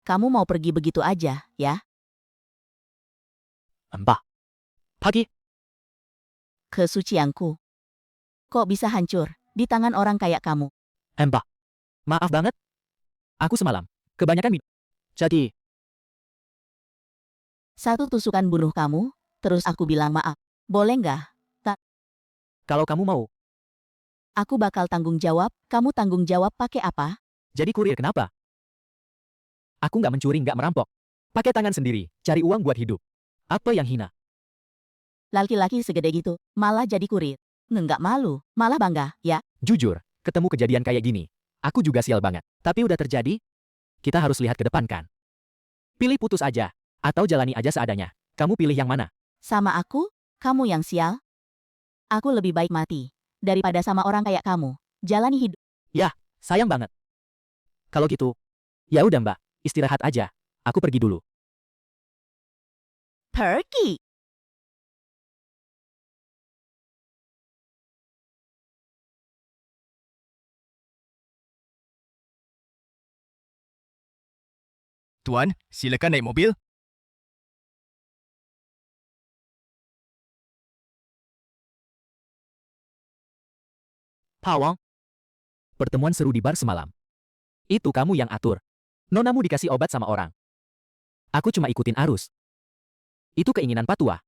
kamu mau pergi begitu aja, ya? Mbak. Pagi. Kesucianku. Kok bisa hancur di tangan orang kayak kamu? Mbak. Maaf banget. Aku semalam kebanyakan minum. Jadi, Satu tusukan bunuh kamu, terus aku bilang maaf. Boleh nggak? kalau kamu mau, Aku bakal tanggung jawab, kamu tanggung jawab pakai apa? jadi kurir kenapa? Aku nggak mencuri, nggak merampok. Pakai tangan sendiri, cari uang buat hidup. Apa yang hina? Laki-laki segede gitu, malah jadi kurir. Nggak malu, malah bangga, ya? Jujur, ketemu kejadian kayak gini, aku juga sial banget. Tapi udah terjadi, kita harus lihat ke depan kan. Pilih putus aja, atau jalani aja seadanya. Kamu pilih yang mana? Sama aku, kamu yang sial. Aku lebih baik mati, daripada sama orang kayak kamu. Jalani hidup. Yah, sayang banget. Kalau gitu, ya udah Mbak, istirahat aja. Aku pergi dulu. Pergi. Tuan, silakan naik mobil. Pawang, pertemuan seru di bar semalam. Itu kamu yang atur. Nonamu dikasih obat sama orang. Aku cuma ikutin arus. Itu keinginan Patua.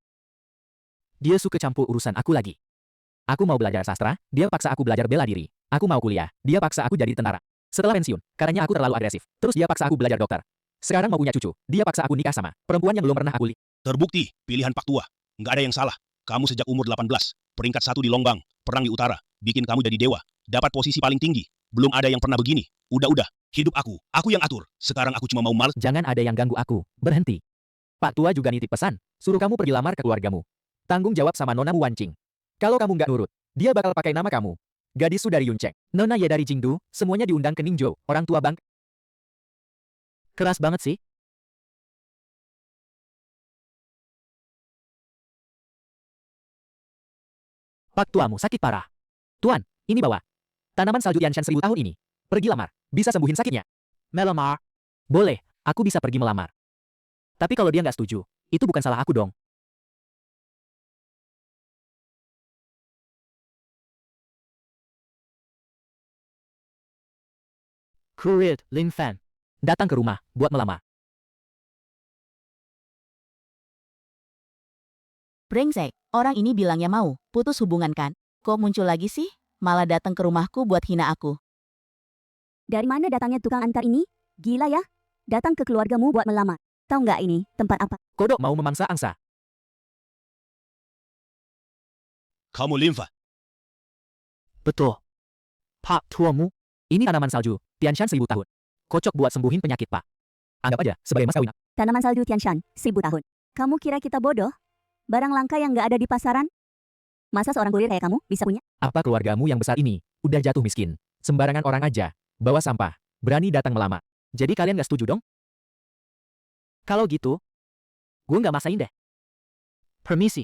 Dia suka campur urusan aku lagi. Aku mau belajar sastra, dia paksa aku belajar bela diri. Aku mau kuliah, dia paksa aku jadi tentara. Setelah pensiun, karena aku terlalu agresif. Terus dia paksa aku belajar dokter. Sekarang mau punya cucu, dia paksa aku nikah sama perempuan yang belum pernah aku lihat. Terbukti, pilihan Pak Tua. Nggak ada yang salah. Kamu sejak umur 18, peringkat 1 di Longbang, perang di utara, bikin kamu jadi dewa, dapat posisi paling tinggi. Belum ada yang pernah begini. Udah, hidup aku yang atur. Sekarang aku cuma mau males. Jangan ada yang ganggu aku, berhenti. Pak Tua juga nitip pesan, suruh kamu pergi lamar ke keluargamu. Tanggung jawab sama nonamu Wancing. Kalau kamu nggak nurut, dia bakal pakai nama kamu. Gadis Su dari Yunceng, Nona Ye dari Jingdu, semuanya diundang ke Ningzhou, orang tua bang. Keras banget sih. Pak Tuamu sakit parah. Tuan, ini bawa. Tanaman salju Tianshan 1000 tahun ini. Pergi lamar, bisa sembuhin sakitnya. Melamar? Boleh, aku bisa pergi melamar. Tapi kalau dia nggak setuju, itu bukan salah aku dong. Kurit, Lin Fan. Datang ke rumah, buat melamar. Brengsek, orang ini bilangnya mau, putus hubungan kan? Kok muncul lagi sih? Malah datang ke rumahku buat hina aku. Dari mana datangnya tukang antar ini? Gila ya? Datang ke keluargamu buat melamar. Tahu nggak ini tempat apa? Kodok mau memangsa angsa. Kamu limfa. Betul. Pak Tuamu, ini tanaman salju, Tianshan 1000 tahun. Kocok buat sembuhin penyakit, Pak. Anggap aja sebagai mas kawin. Tanaman salju Tianshan, 1000 tahun. Kamu kira kita bodoh? Barang langka yang nggak ada di pasaran? Masa seorang kurir kayak kamu bisa punya? Apa keluargamu yang besar ini udah jatuh miskin? Sembarangan orang aja, bawa sampah, berani datang melamar. Jadi kalian nggak setuju dong? Kalau gitu, gue nggak masain deh. Permisi.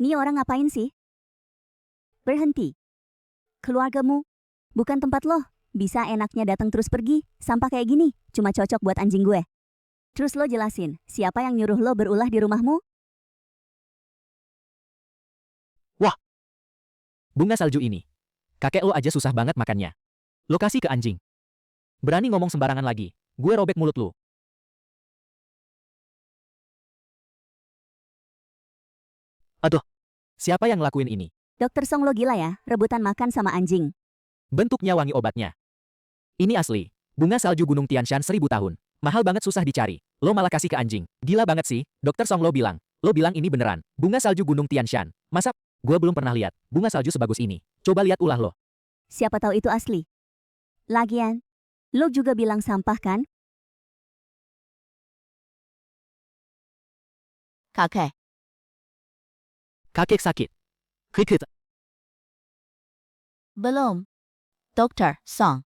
Nih orang ngapain sih? Berhenti. Keluargamu bukan tempat lo. Bisa enaknya datang terus pergi. Sampah kayak gini cuma cocok buat anjing gue. Terus lo jelasin, siapa yang nyuruh lo berulah di rumahmu? Bunga salju ini. Kakek lo aja susah banget makannya. Lo kasih ke anjing. Berani ngomong sembarangan lagi. Gue robek mulut lo. Aduh, siapa yang ngelakuin ini? Dokter Song lo gila ya, rebutan makan sama anjing. Bentuknya wangi obatnya. Ini asli. Bunga salju Gunung Tianshan 1000 tahun. Mahal banget, susah dicari. Lo malah kasih ke anjing. Gila banget sih. Dokter Song lo bilang. Lo bilang ini beneran. Bunga salju Gunung Tianshan. Masa? Gue belum pernah lihat bunga salju sebagus ini. Coba lihat ulah lo. Siapa tahu itu asli. Lagian, lo juga bilang sampah kan? Kakek, Kakek sakit. Kikit. belum. Dokter Song.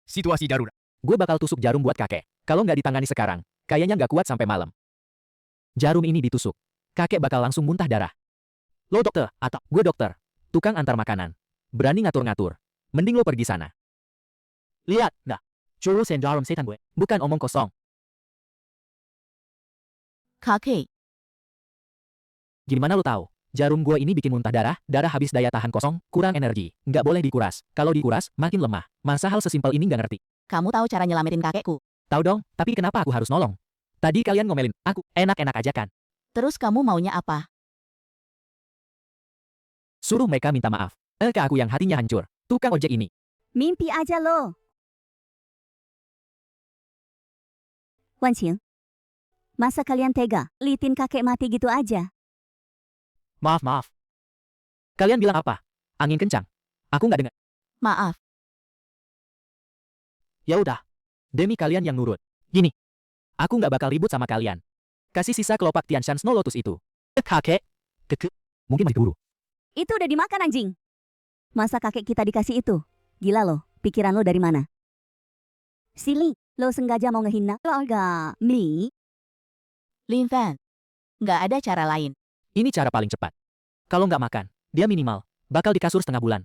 Situasi darurat. Gue bakal tusuk jarum buat kakek. Kalau nggak ditangani sekarang, kayaknya nggak kuat sampai malam. Jarum ini ditusuk. Kakek bakal langsung muntah darah. Lo dokter, atau gue dokter. Tukang antar makanan. Berani ngatur-ngatur. Mending lo pergi sana. Lihat, nah. Jurus yang jarum setan gue. Bukan omong kosong. Kakek, Gimana lo tahu? Jarum gue ini bikin muntah darah, darah habis daya tahan kosong, kurang energi. Nggak boleh dikuras. Kalau dikuras, makin lemah. Masa hal sesimpel ini nggak ngerti? kamu tahu cara nyelamatin kakekku. Tahu dong, tapi kenapa aku harus nolong? Tadi kalian ngomelin aku, enak-enak aja kan? Terus kamu maunya apa? Suruh mereka minta maaf. Ke aku yang hatinya hancur. Tukang ojek ini. Mimpi aja lo. Wanqing, masa kalian tega liatin kakek mati gitu aja? Maaf, maaf. Kalian bilang apa? Angin kencang. Aku nggak dengar. Maaf, Ya udah. Demi kalian yang nurut. Gini. Aku nggak bakal ribut sama kalian. Kasih sisa kelopak Tianshan Snow Lotus itu. Kakek. Mungkin masih keburu. Itu udah dimakan anjing. Masa kakek kita dikasih itu? Gila lo, pikiran lo dari mana? Silly, lo sengaja mau ngehina keluarga Mi? Lin Fan. Nggak ada cara lain. Ini cara paling cepat. Kalau nggak makan, dia minimal bakal di kasur setengah bulan.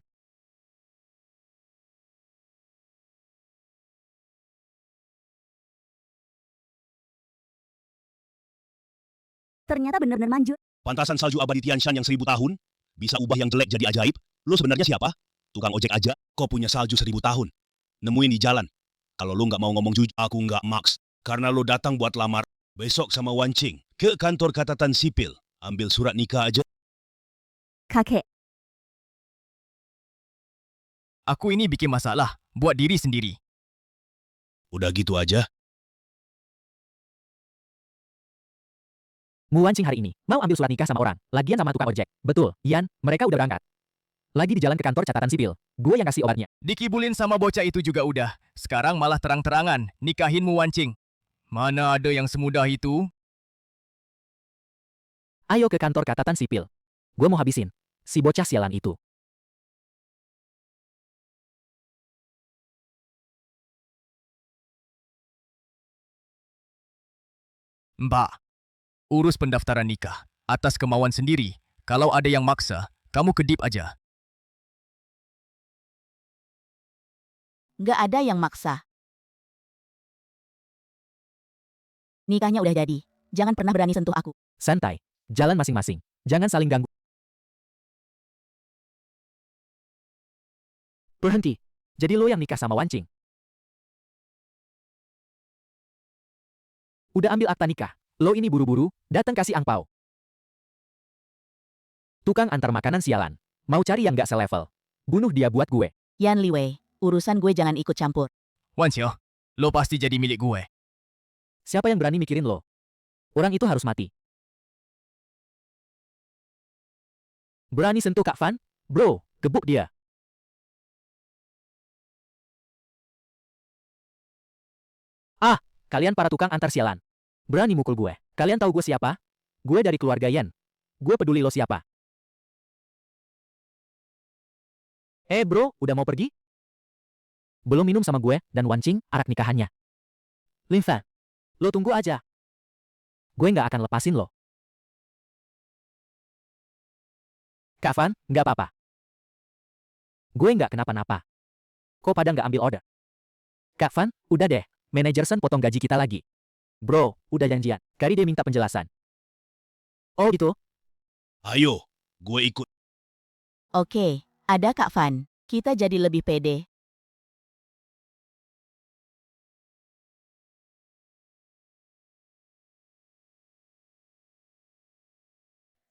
Ternyata bener-bener manjur. Pantasan salju abadi Tianshan yang 1000 tahun? Bisa ubah yang jelek jadi ajaib? Lo sebenarnya siapa? Tukang ojek aja? Kau punya salju 1000 tahun? Nemuin di jalan. Kalau lo nggak mau ngomong jujur, aku nggak maks. Karena lo datang buat lamar. Besok sama Wanqing. Ke kantor catatan sipil. Ambil surat nikah aja. Kakek, Aku ini bikin masalah buat diri sendiri. Udah gitu aja? Mu Wanqing hari ini mau ambil surat nikah sama orang. Lagian sama tukang ojek. Betul, Yan, mereka udah berangkat. Lagi di jalan ke kantor catatan sipil. Gue yang kasih obatnya. Dikibulin sama bocah itu juga udah. Sekarang malah terang-terangan nikahin Mu Wanqing. Mana ada yang semudah itu? Ayo ke kantor catatan sipil. Gue mau habisin si bocah sialan itu. Mbak, urus pendaftaran nikah. Atas kemauan sendiri. Kalau ada yang maksa, kamu kedip aja. Nggak ada yang maksa. Nikahnya udah jadi. Jangan pernah berani sentuh aku. Santai. Jalan masing-masing. Jangan saling ganggu. Berhenti. Jadi lo yang nikah sama Wanqing. Udah ambil akta nikah. Lo ini buru-buru, datang kasih angpau. Tukang antar makanan sialan. Mau cari yang gak selevel. Bunuh dia buat gue. Yan Liwei, urusan gue jangan ikut campur. Wanqing, lo pasti jadi milik gue. Siapa yang berani mikirin lo? Orang itu harus mati. Berani sentuh Kak Fan? Bro, gebuk dia. Ah, kalian para tukang antar sialan. Berani mukul gue. Kalian tahu gue siapa? Gue dari keluarga Yan. Gue peduli lo siapa. Bro, udah mau pergi? Belum minum sama gue dan Wanqing arak nikahannya. Lin Fan, lo tunggu aja. Gue nggak akan lepasin lo. Kak Fan, nggak apa-apa. Gue nggak kenapa-napa. Kok pada nggak ambil order? Kak Fan, udah deh. Manajer Sen potong gaji kita lagi. Bro, udah janjian. Karide minta penjelasan. Oh gitu? Ayo, gue ikut. Oke, ada Kak Fan. Kita jadi lebih pede.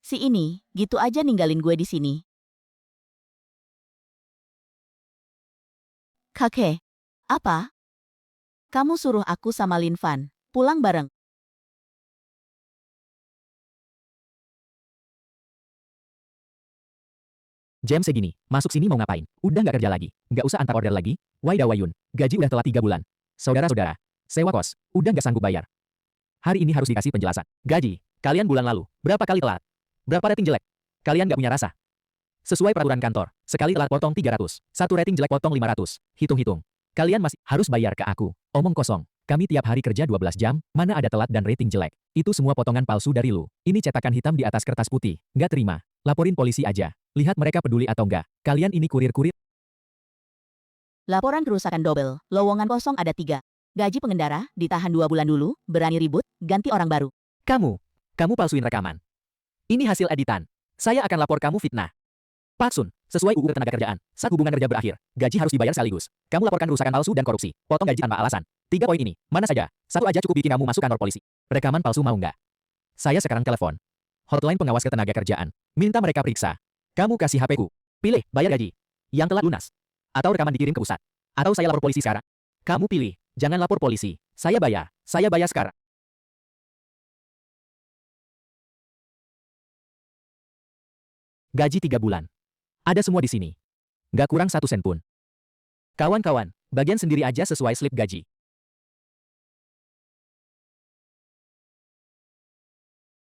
Si ini, gitu aja ninggalin gue di sini. Kakek, apa? Kamu suruh aku sama Lin Fan pulang bareng. Jam segini, masuk sini mau ngapain? Udah nggak kerja lagi. Nggak usah antar order lagi. Waida Wayun, gaji udah telat 3 bulan. Saudara-saudara, sewa kos, udah nggak sanggup bayar. Hari ini harus dikasih penjelasan. Gaji, kalian bulan lalu, berapa kali telat? Berapa rating jelek? Kalian nggak punya rasa. Sesuai peraturan kantor, sekali telat potong 300, satu rating jelek potong 500. Hitung-hitung. Kalian masih harus bayar ke aku. Omong kosong. Kami tiap hari kerja 12 jam, mana ada telat dan rating jelek. Itu semua potongan palsu dari lu. Ini cetakan hitam di atas kertas putih. Nggak terima. Laporin polisi aja. Lihat mereka peduli atau enggak. Kalian ini kurir-kurir. Laporan kerusakan double, lowongan kosong ada 3. Gaji pengendara, ditahan 2 bulan dulu, berani ribut, ganti orang baru. Kamu palsuin rekaman. Ini hasil editan. Saya akan lapor kamu fitnah. Pak Sun, sesuai UU Ketenagakerjaan, saat hubungan kerja berakhir, gaji harus dibayar sekaligus. Kamu laporkan kerusakan palsu dan korupsi, potong gaji tanpa alasan. 3 poin ini, mana saja, 1 aja cukup bikin kamu masuk kantor polisi. Rekaman palsu mau nggak? Saya sekarang telepon. Hotline pengawas ketenagakerjaan. Minta mereka periksa. Kamu kasih HP-ku. Pilih, bayar gaji. Yang telat lunas. Atau rekaman dikirim ke pusat. Atau saya lapor polisi sekarang. Kamu pilih, jangan lapor polisi. Saya bayar sekarang. Gaji 3 bulan. Ada semua di sini. Nggak kurang 1 sen pun. Kawan-kawan, bagian sendiri aja sesuai slip gaji.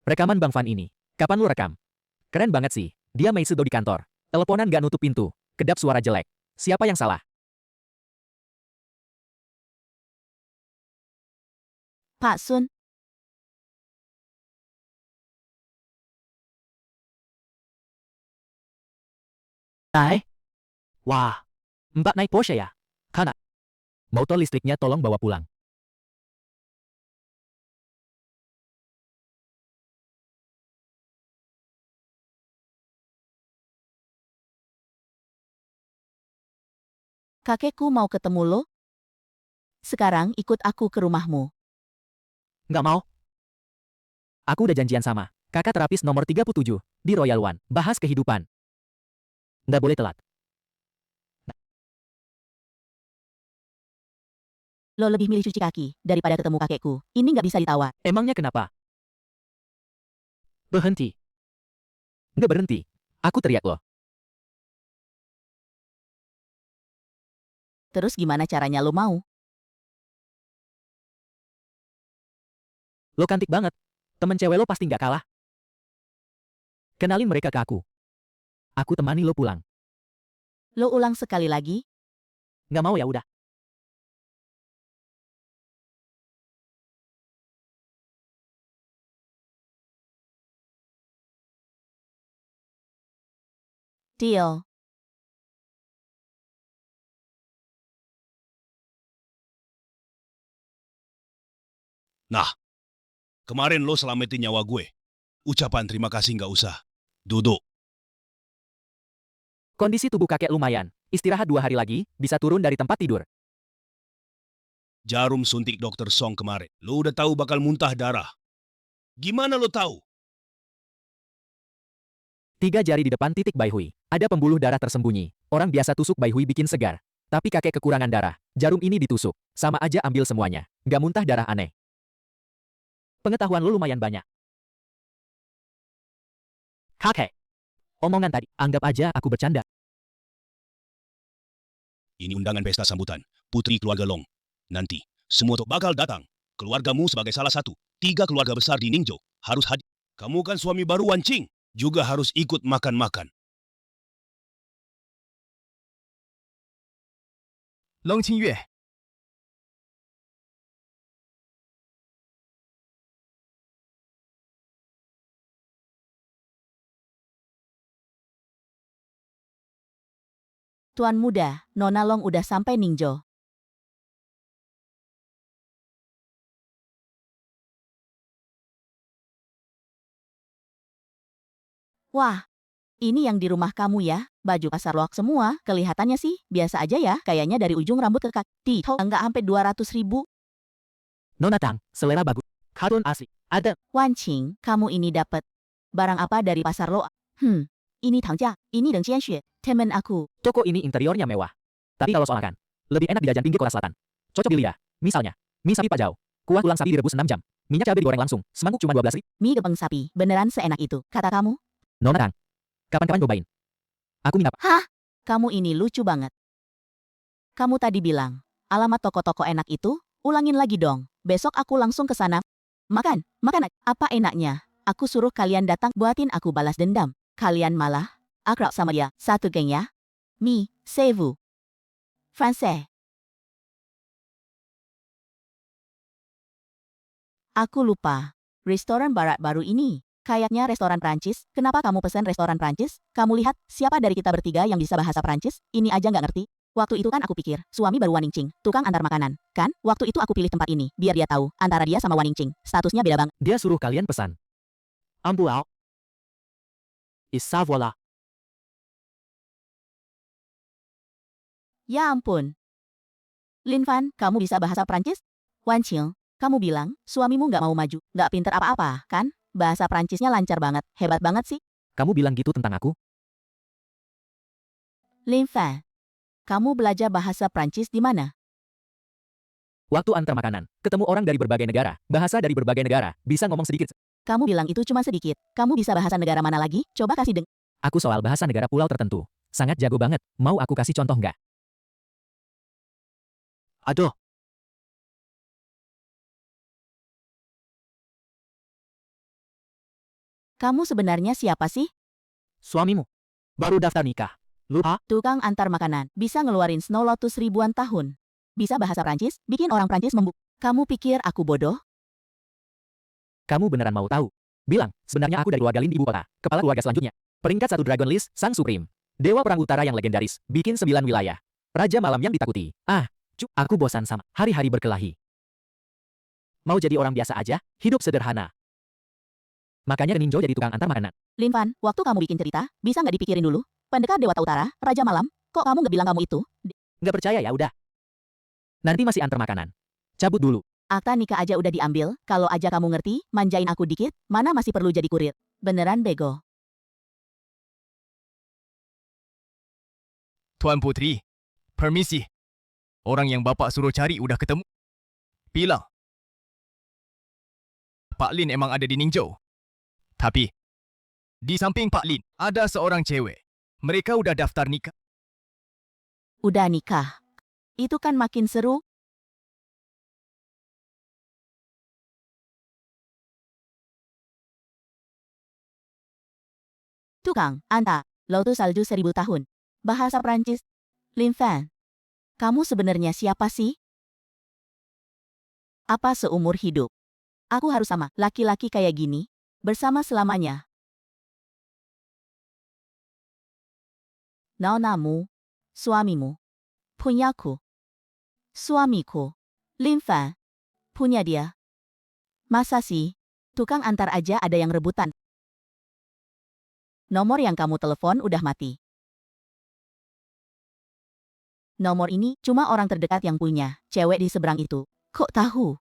Rekaman Bang Fan ini. Kapan lu rekam? Keren banget sih. Dia main sedo di kantor. Teleponan nggak nutup pintu. Kedap suara jelek. Siapa yang salah? Pak Sun, Wah. Mbak naik Porsche ya? Kana. Motor listriknya tolong bawa pulang. kakekku mau ketemu lo. Sekarang ikut aku ke rumahmu. Nggak mau. Aku udah janjian sama kakak terapis nomor 37 di Royal One. Bahas kehidupan. Nggak boleh telat. Lo lebih milih cuci kaki daripada ketemu kakekku. Ini nggak bisa ditawar. Emangnya kenapa? Berhenti. Nggak berhenti. Aku teriak loh. Terus gimana caranya lo mau? Lo cantik banget. Temen cewek lo pasti nggak kalah. Kenalin mereka ke aku. Aku temani lo pulang. Lo ulang sekali lagi? Nggak mau ya udah. Deal. Nah, kemarin lo selamatin nyawa gue. Ucapan terima kasih nggak usah. Duduk. Kondisi tubuh kakek lumayan. Istirahat 2 hari lagi, bisa turun dari tempat tidur. Jarum suntik dokter Song kemarin. Lo udah tahu bakal muntah darah. Gimana lo tahu? 3 jari di depan titik Bai Hui. Ada pembuluh darah tersembunyi. Orang biasa tusuk Bai Hui bikin segar. Tapi kakek kekurangan darah. Jarum ini ditusuk. Sama aja ambil semuanya. Nggak muntah darah aneh. Pengetahuan lu lumayan banyak. Kakek. Omongan tadi, anggap aja aku bercanda. Ini undangan pesta sambutan. Putri keluarga Long. Nanti, semua tuh bakal datang. Keluargamu sebagai salah satu. 3 keluarga besar di Ningzhou harus hadir. Kamu kan suami baru Wan Qing. Juga harus ikut makan-makan. Long Qingyue, Tuan muda, Nona Long udah sampai Ningzhou. Wah, ini yang di rumah kamu ya? Baju pasar loak semua, kelihatannya sih biasa aja ya. Kayaknya dari ujung rambut ke kaki, enggak sampai 200.000. Nona Tang, selera bagus. Kartun asli. Ada. Wan Qing, kamu ini dapat barang apa dari pasar loak? Ini Tangjia, ini Deng Qianxue, temen aku. Toko ini interiornya mewah. Tapi kalau soal makan, lebih enak di jajan pinggir Korea Selatan. Cocok di lidah. Misalnya, mie sapi pajau. Kuah tulang sapi direbus 6 jam. Minyak cabai digoreng langsung. Semangkuk cuma 12.000. Mie gebeng sapi, beneran seenak itu, kata kamu? Nona Tang, kapan-kapan cobain. Aku minta. Hah? Kamu ini lucu banget. Kamu tadi bilang, alamat toko-toko enak itu, ulangin lagi dong. Besok aku langsung ke sana. Makan, apa enaknya? Aku suruh kalian datang buatin aku balas dendam. Kalian malah akrab sama dia. Satu geng ya. Mi, c'est vous. Français. Aku lupa. Restoran barat baru ini. Kayaknya restoran Prancis. Kenapa kamu pesan restoran Prancis? Kamu lihat, siapa dari kita bertiga yang bisa bahasa Prancis? Ini aja nggak ngerti. Waktu itu kan aku pikir, suami baru Wan Ningqing, tukang antar makanan. Kan, waktu itu aku pilih tempat ini, biar dia tahu, antara dia sama Wan Ningqing, statusnya beda banget. Dia suruh kalian pesan. Ambuao. Isa voila. Ya ampun. Lin Fan, kamu bisa bahasa Prancis? Wan Qing, kamu bilang, suamimu nggak mau maju, nggak pinter apa-apa, kan? Bahasa Prancisnya lancar banget, hebat banget sih. Kamu bilang gitu tentang aku? Lin Fan, kamu belajar bahasa Prancis di mana? Waktu antar makanan, ketemu orang dari berbagai negara, bahasa dari berbagai negara, bisa ngomong sedikit. Kamu bilang itu cuma sedikit. Kamu bisa bahasa negara mana lagi? Coba kasih Aku soal bahasa negara pulau tertentu. Sangat jago banget. Mau aku kasih contoh nggak? Aduh. Kamu sebenarnya siapa sih? Suamimu. Baru daftar nikah. Lupa? Tukang antar makanan, bisa ngeluarin Snow Lotus ribuan tahun. Bisa bahasa Prancis, bikin orang Prancis Kamu pikir aku bodoh? Kamu beneran mau tahu? Bilang, sebenarnya aku dari keluarga Lin di ibu kota. Kepala keluarga selanjutnya. Peringkat 1 Dragon List, Sang Supreme. Dewa Perang Utara yang legendaris, bikin 9 wilayah. Raja malam yang ditakuti. Aku bosan sama hari-hari berkelahi. Mau jadi orang biasa aja, hidup sederhana. Makanya Ninjo jadi tukang antar makanan. Lin Fan, waktu kamu bikin cerita, bisa nggak dipikirin dulu? Pendekar Dewata Utara, Raja Malam, kok kamu nggak bilang kamu itu? Nggak percaya ya udah. Nanti masih antar makanan. Cabut dulu. Akta nikah aja udah diambil, kalau aja kamu ngerti, manjain aku dikit, mana masih perlu jadi kurir. Beneran bego. Tuan Putri, permisi. Orang yang bapak suruh cari udah ketemu. Bilang. Pak Lin emang ada di Ningzhou. Tapi, di samping Pak Lin, ada seorang cewek. Mereka udah daftar nikah. Udah nikah. Itu kan makin seru. Tukang, Anta, Lotus Salju 1000 tahun. Bahasa Prancis. Lin Fan, kamu sebenarnya siapa sih? Apa seumur hidup? Aku harus sama laki-laki kayak gini, bersama selamanya. Nonamu, suamimu, punyaku, suamiku, Lin Fan, punya dia. Masa sih? Tukang antar aja ada yang rebutan. Nomor yang kamu telepon udah mati. Nomor ini cuma orang terdekat yang punya, cewek di seberang itu. Kok tahu?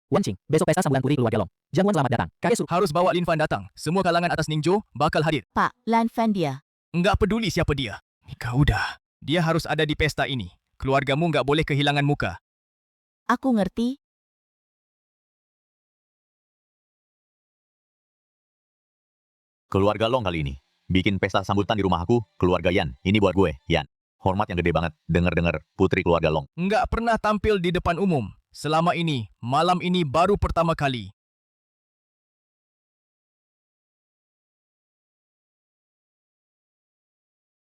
Wan Qing, besok pesta sambutan putri keluarga Long. Jangan selamat datang. Kakek suruh. Harus bawa Lin Fan datang. Semua kalangan atas Ningzhou bakal hadir. Pak, Lan Fan dia. Nggak peduli siapa dia. Nikah udah. Dia harus ada di pesta ini. Keluargamu nggak boleh kehilangan muka. Aku ngerti. Keluarga Long kali ini. Bikin pesta sambutan di rumah aku, keluarga Yan. Ini buat gue, Yan. Hormat yang gede banget. Dengar-dengar putri keluarga Long. Nggak pernah tampil di depan umum. Selama ini, malam ini baru pertama kali.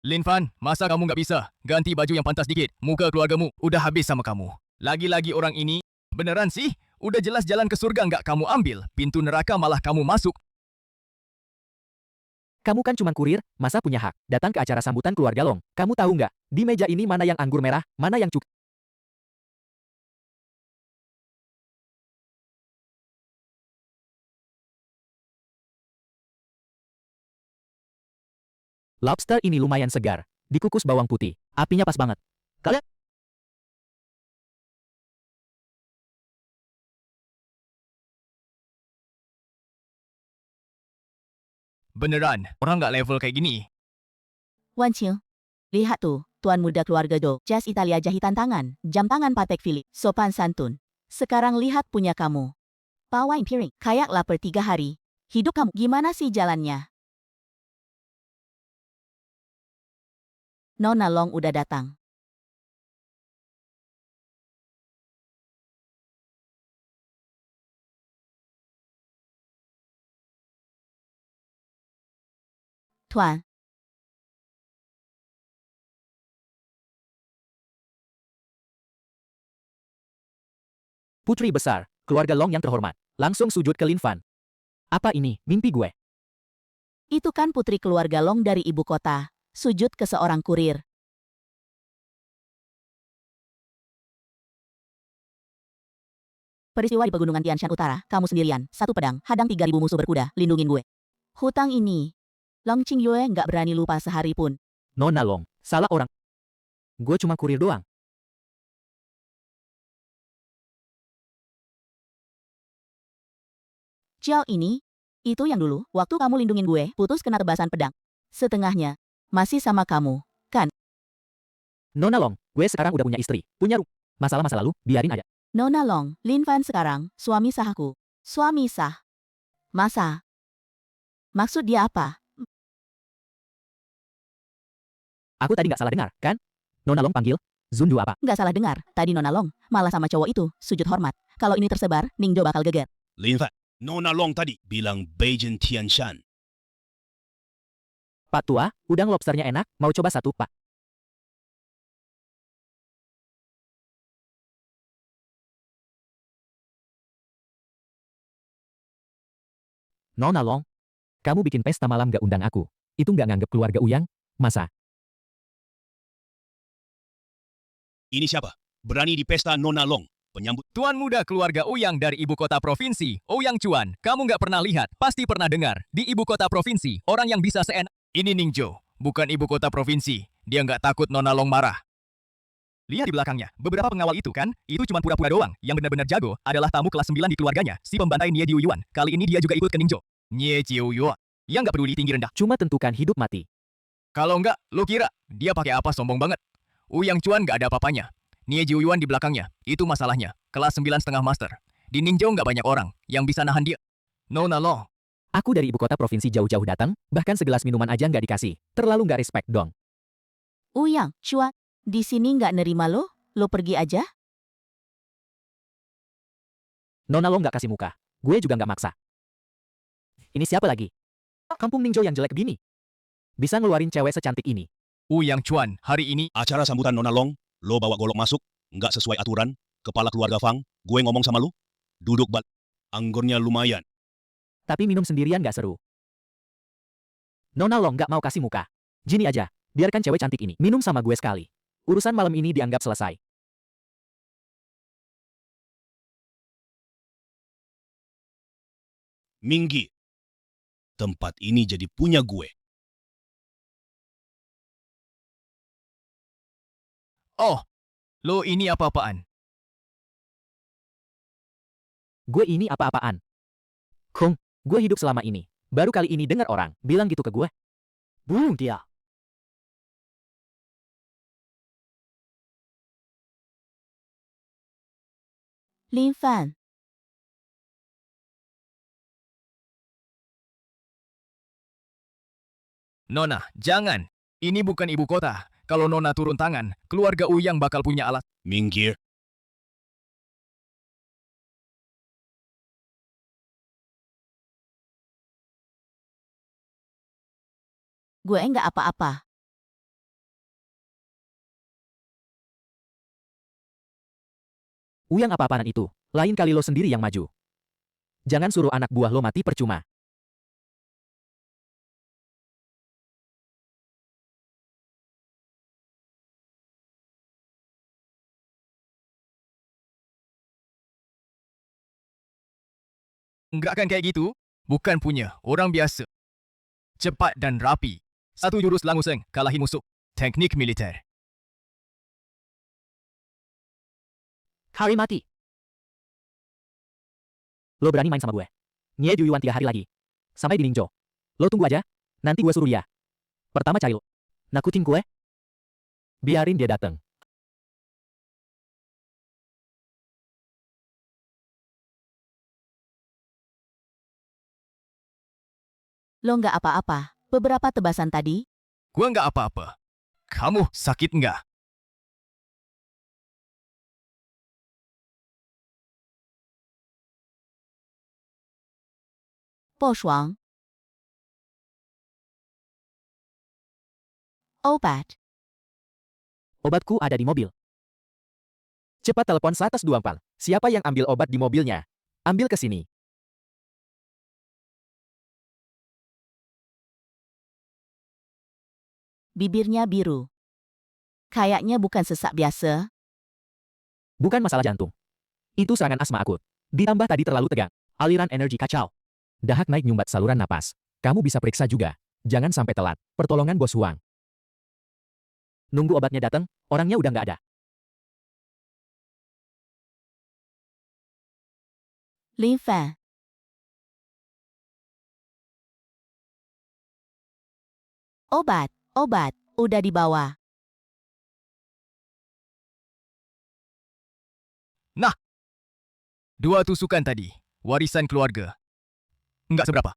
Lin Fan, masa kamu nggak bisa? Ganti baju yang pantas dikit. Muka keluargamu udah habis sama kamu. Lagi-lagi orang ini, beneran sih? Udah jelas jalan ke surga nggak kamu ambil. Pintu neraka malah kamu masuk. Kamu kan cuma kurir, masa punya hak datang ke acara sambutan keluarga Long. Kamu tahu nggak, di meja ini mana yang anggur merah, mana yang cukup. Lobster ini lumayan segar, dikukus bawang putih, apinya pas banget. Kalian Beneran, orang nggak level kayak gini. Wan Qing, lihat tuh, tuan muda keluarga Do, jas Italia jahitan tangan, jam tangan Patek Philippe, sopan santun. Sekarang lihat punya kamu. Pawai piring, kayak lapar 3 hari. Hidup kamu gimana sih jalannya? Nona Long udah datang. Tuan, putri besar, keluarga Long yang terhormat, langsung sujud ke Lin Fan. Apa ini, mimpi gue? Itu kan putri keluarga Long dari ibu kota. Sujud ke seorang kurir. Peristiwa di pegunungan Tianshan Utara, kamu sendirian, satu pedang, hadang 3.000 musuh berkuda, lindungin gue. Hutang ini, Long Qingyue nggak berani lupa sehari pun. Nona Long, salah orang. Gue cuma kurir doang. Ciao ini, itu yang dulu, waktu kamu lindungin gue, putus kena tebasan pedang. Setengahnya, masih sama kamu. Nona Long, gue sekarang udah punya istri, punya rumah. Masalah masa lalu, biarin aja. Nona Long, Lin Fan sekarang, suami sahku. Suami sah. Masa? Maksud dia apa? Aku tadi nggak salah dengar, kan? Nona Long panggil, Zundu apa? Nggak salah dengar, tadi Nona Long, malah sama cowok itu, sujud hormat. Kalau ini tersebar, Ningjo bakal geger. Lin Fan, Nona Long tadi bilang Beijing Tianshan. Pak Tua, udang lobsternya enak, mau coba satu, Pak? Nona Long, kamu bikin pesta malam gak undang aku. Itu gak nganggep keluarga Uyang? Masa? Ini siapa? Berani di pesta Nona Long. Penyambut Tuan muda keluarga Ouyang dari ibu kota provinsi, Ouyang Chuan. Kamu nggak pernah lihat, pasti pernah dengar. Di ibu kota provinsi, orang yang bisa seenak. Ini Ningjo, bukan ibu kota provinsi. Dia nggak takut Nona Long marah. Lihat di belakangnya, beberapa pengawal itu kan, itu cuma pura-pura doang. Yang benar-benar jago adalah tamu kelas 9 di keluarganya, si pembantai Nie Jiu Yuan. Kali ini dia juga ikut ke Ningjo. Nie Jiu Yuan. Yang nggak peduli tinggi rendah. Cuma tentukan hidup mati. Kalau nggak, lo kira dia pakai apa sombong banget? Ouyang Chuan nggak ada apa-apanya. Nie Jiu Yuan di belakangnya, itu masalahnya. Kelas 9,5 master. Di Ningjo nggak banyak orang yang bisa nahan dia. Nona Long. Aku dari ibu kota provinsi jauh-jauh datang, bahkan segelas minuman aja nggak dikasih. Terlalu nggak respect dong. Uyang, Chua, di sini nggak nerima lo pergi aja? Nona Long nggak kasih muka. Gue juga nggak maksa. Ini siapa lagi? Kampung Ningjo yang jelek begini. Bisa ngeluarin cewek secantik ini. Ouyang Chuan, hari ini acara sambutan Nona Long, lo bawa golok masuk, nggak sesuai aturan, kepala keluarga Fang, gue ngomong sama lu, duduk balik. Anggurnya lumayan. Tapi minum sendirian nggak seru. Nona Long nggak mau kasih muka. Gini aja, biarkan cewek cantik ini minum sama gue sekali. Urusan malam ini dianggap selesai. Minggir. Tempat ini jadi punya gue. oh, lo ini apa-apaan? Gue ini apa-apaan? Kong, gue hidup selama ini. Baru kali ini dengar orang bilang gitu ke gue. Bunuh dia. Lin Fan, Nona, jangan. Ini bukan ibu kota. Kalau Nona turun tangan, keluarga Ouyang bakal punya alat. Minggir. gue nggak apa-apa. Uyang apa-apaan itu? Lain kali lo sendiri yang maju. Jangan suruh anak buah lo mati percuma. Enggak kan kayak gitu? Bukan punya orang biasa. Cepat dan rapi. Satu jurus langsung kalahin musuh. Teknik militer. Hari mati. Lo berani main sama gue? Nie Juyuan 3 hari lagi. Sampai di Ningjo. Lo tunggu aja. Nanti gue suruh dia. Pertama cari lo. Nakutin gue? Biarin dia dateng. Lo nggak apa-apa. Beberapa tebasan tadi, Gua nggak apa-apa. Kamu sakit nggak? Po Shuang. Obat. Obatku ada di mobil. Cepat telepon 124. Siapa yang ambil obat di mobilnya? Ambil ke sini. bibirnya biru. Kayaknya bukan sesak biasa. Bukan masalah jantung. Itu serangan asma akut. Ditambah tadi terlalu tegang. Aliran energi kacau. Dahak naik nyumbat saluran napas. Kamu bisa periksa juga. Jangan sampai telat. Pertolongan Bos Huang. Nunggu obatnya datang, orangnya udah nggak ada. Lin Fan. Obat, udah dibawa. Nah, 2 tusukan tadi. Warisan keluarga. Nggak seberapa.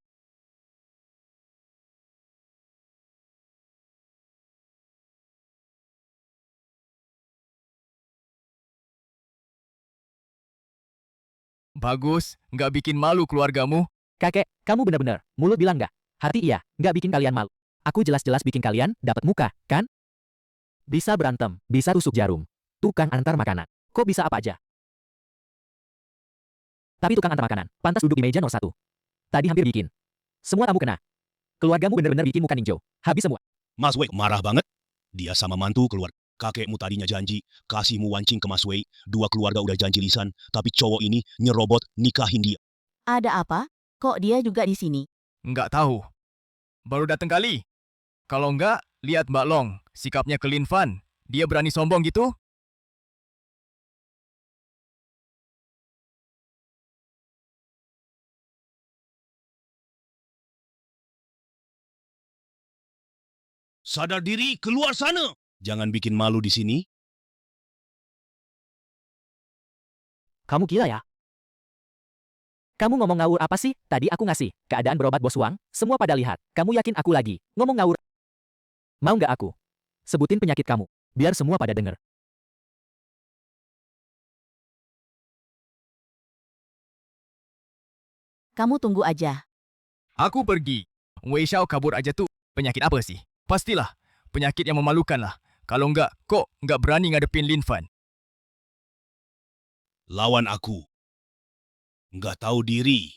Bagus, nggak bikin malu keluargamu. Kakek, kamu benar-benar. Mulut bilang nggak? Hati iya, nggak bikin kalian malu. Aku jelas-jelas bikin kalian dapat muka, kan? Bisa berantem, bisa tusuk jarum. Tukang antar makanan. Kok bisa apa aja? Tapi tukang antar makanan, pantas duduk di meja nomor 1. Tadi hampir bikin. Semua tamu kena. Keluargamu benar-benar bikin muka ninjo. Habis semua. Mas Wei marah banget. Dia sama mantu keluar. Kakekmu tadinya janji, kasihmu wancing ke Mas Wei. 2 keluarga udah janji lisan, tapi cowok ini nyerobot nikahin dia. Ada apa? Kok dia juga di sini? Nggak tahu. Baru datang kali. Kalau nggak, lihat Mbak Long. Sikapnya ke Lin Fan. Dia berani sombong gitu? Sadar diri, keluar sana! Jangan bikin malu di sini. Kamu gila ya? Kamu ngomong ngawur apa sih? Tadi aku ngasih keadaan berobat Bos Huang, semua pada lihat. Kamu yakin aku lagi ngomong ngawur? Mau nggak aku sebutin penyakit kamu, biar semua pada denger. Kamu tunggu aja. Aku pergi. Wei Xiao kabur aja tuh. Penyakit apa sih? Pastilah. Penyakit yang memalukan lah. Kalau nggak, kok nggak berani ngadepin Lin Fan? Lawan aku. Nggak tahu diri.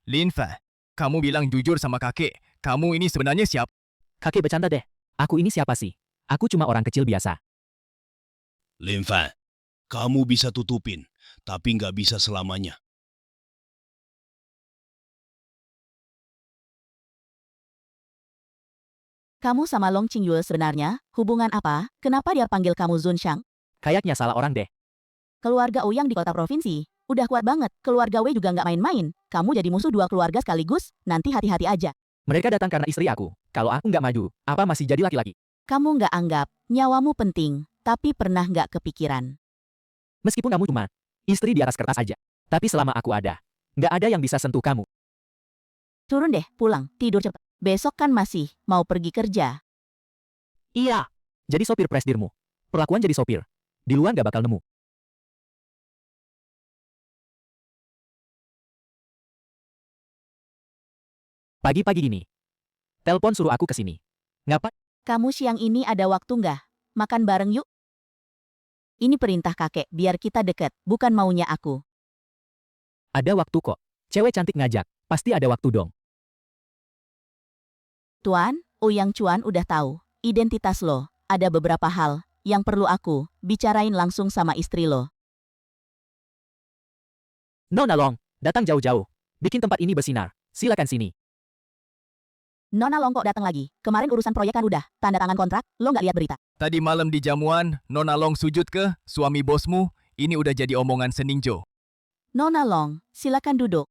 Lin Fan, kamu bilang jujur sama kakek. Kamu ini sebenarnya siapa? Kakek bercanda deh. Aku ini siapa sih? Aku cuma orang kecil biasa. Lin Fan, kamu bisa tutupin, tapi nggak bisa selamanya. Kamu sama Long Qingyue sebenarnya hubungan apa? Kenapa dia panggil kamu Zun Shang? Kayaknya salah orang deh. Keluarga Ouyang di kota provinsi. Udah kuat banget. Keluarga Wei juga nggak main-main. Kamu jadi musuh 2 keluarga sekaligus. Nanti hati-hati aja. Mereka datang karena istri aku. Kalau aku nggak maju, apa masih jadi laki-laki? Kamu nggak anggap nyawamu penting, tapi pernah nggak kepikiran. Meskipun kamu cuma istri di atas kertas aja. Tapi selama aku ada, nggak ada yang bisa sentuh kamu. Turun deh, pulang, tidur cepat. Besok kan masih mau pergi kerja. Iya. Jadi sopir presdirmu. Perlakuan jadi sopir. Di luar nggak bakal nemu. Pagi-pagi gini. Telepon suruh aku ke sini. Ngapa? Kamu siang ini ada waktu nggak? Makan bareng yuk. Ini perintah kakek, biar kita deket, bukan maunya aku. Ada waktu kok. Cewek cantik ngajak. Pasti ada waktu dong. Tuan, Ouyang Chuan udah tahu identitas lo. Ada beberapa hal yang perlu aku bicarain langsung sama istri lo. Nona Long, datang jauh-jauh. Bikin tempat ini bersinar. Silakan sini. Nona Long kok datang lagi? Kemarin urusan proyek kan udah, tanda tangan kontrak, lo nggak lihat berita? Tadi malam di jamuan, Nona Long sujud ke suami bosmu. Ini udah jadi omongan seningjo. Nona Long, silakan duduk.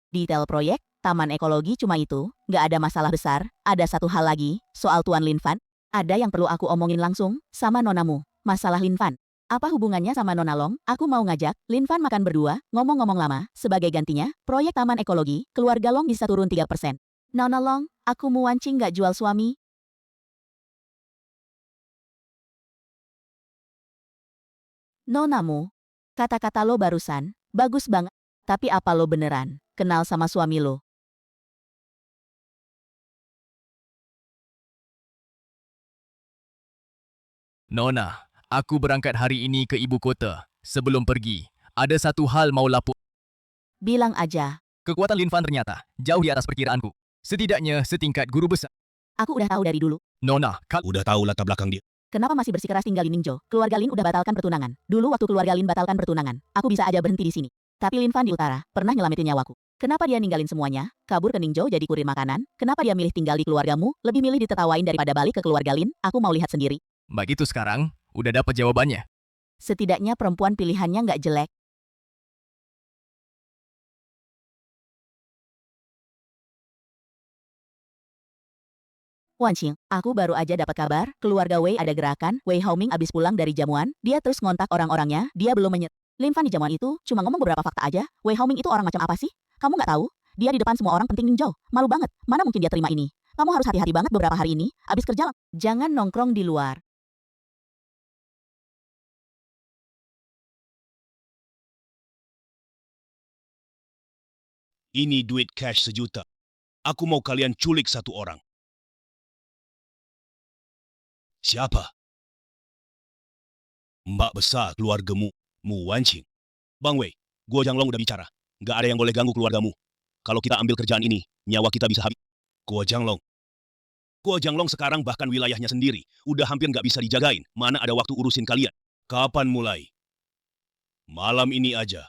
Detail proyek, taman ekologi cuma itu, nggak ada masalah besar. Ada satu hal lagi, soal Tuan Lin Fan. Ada yang perlu aku omongin langsung, sama nonamu. Masalah Lin Fan. Apa hubungannya sama Nona Long? Aku mau ngajak Lin Fan makan berdua, ngomong-ngomong lama. Sebagai gantinya, proyek taman ekologi, keluarga Long bisa turun 3%. Nona Long, aku mau wancing nggak jual suami? Nonamu, kata-kata lo barusan, bagus banget. Tapi apa lo beneran kenal sama suami lo? Nona, aku berangkat hari ini ke ibu kota. Sebelum pergi, ada satu hal mau lapor. Bilang aja. Kekuatan Lin Fan ternyata jauh di atas perkiraanku. Setidaknya setingkat guru besar. Aku udah tahu dari dulu. Nona, Udah tahu latar belakang dia. Kenapa masih bersikeras tinggal di Ningzhou? Keluarga Lin udah batalkan pertunangan. Dulu waktu keluarga Lin batalkan pertunangan, aku bisa aja berhenti di sini. Tapi Lin Fan di utara pernah nyelamatin nyawaku. Kenapa dia ninggalin semuanya, kabur ke Ningzhou jadi kurir makanan? Kenapa dia milih tinggal di keluargamu, lebih milih ditetawain daripada balik ke keluarga Lin? Aku mau lihat sendiri. begitu sekarang, udah dapat jawabannya. Setidaknya perempuan pilihannya nggak jelek. Wanqing, aku baru aja dapat kabar, keluarga Wei ada gerakan, Wei Haoming abis pulang dari jamuan, dia terus ngontak orang-orangnya, dia belum Lin Fan di jamuan itu, cuma ngomong beberapa fakta aja, Wei Haoming itu orang macam apa sih? Kamu nggak tahu? Dia di depan semua orang penting Ningzhou, malu banget, mana mungkin dia terima ini? Kamu harus hati-hati banget beberapa hari ini, abis kerja, jangan nongkrong di luar. Ini duit cash 1 juta. Aku mau kalian culik satu orang. Siapa? Mbak besar keluargamu, Mu Wanqing. Bang Wei, Guo Jianglong udah bicara. Nggak ada yang boleh ganggu keluargamu. Kalau kita ambil kerjaan ini, nyawa kita bisa habis. Guo Jianglong. Guo Jianglong sekarang bahkan wilayahnya sendiri. Udah hampir nggak bisa dijagain. Mana ada waktu urusin kalian. Kapan mulai? Malam ini aja.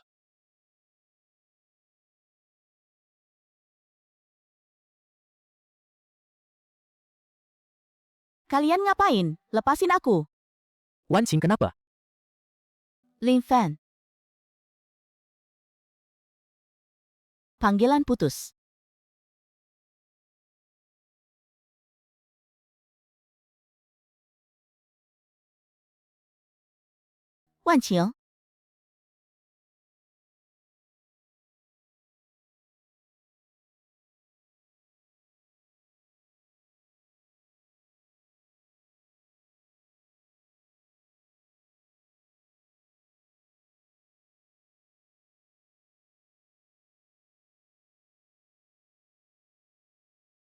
Kalian ngapain? Lepasin aku. Wanqing kenapa? Lin Fan. Panggilan putus. Wanqing.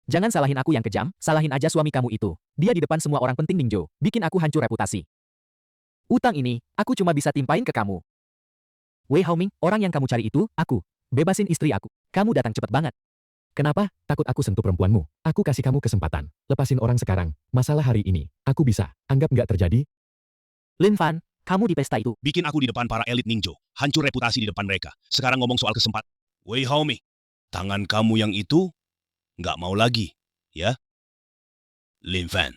Jangan salahin aku yang kejam, salahin aja suami kamu itu. Dia di depan semua orang penting Ningzhou, bikin aku hancur reputasi. Utang ini, aku cuma bisa timpain ke kamu. Wei Haoming, orang yang kamu cari itu, aku. Bebasin istri aku. Kamu datang cepet banget. Kenapa? Takut aku sentuh perempuanmu. Aku kasih kamu kesempatan. Lepasin orang sekarang. Masalah hari ini. Aku bisa. Anggap nggak terjadi. Lin Fan, kamu di pesta itu. Bikin aku di depan para elit Ningzhou. Hancur reputasi di depan mereka. Sekarang ngomong soal kesempatan. Wei Haoming, tangan kamu yang itu nggak mau lagi, ya? Lin Fan.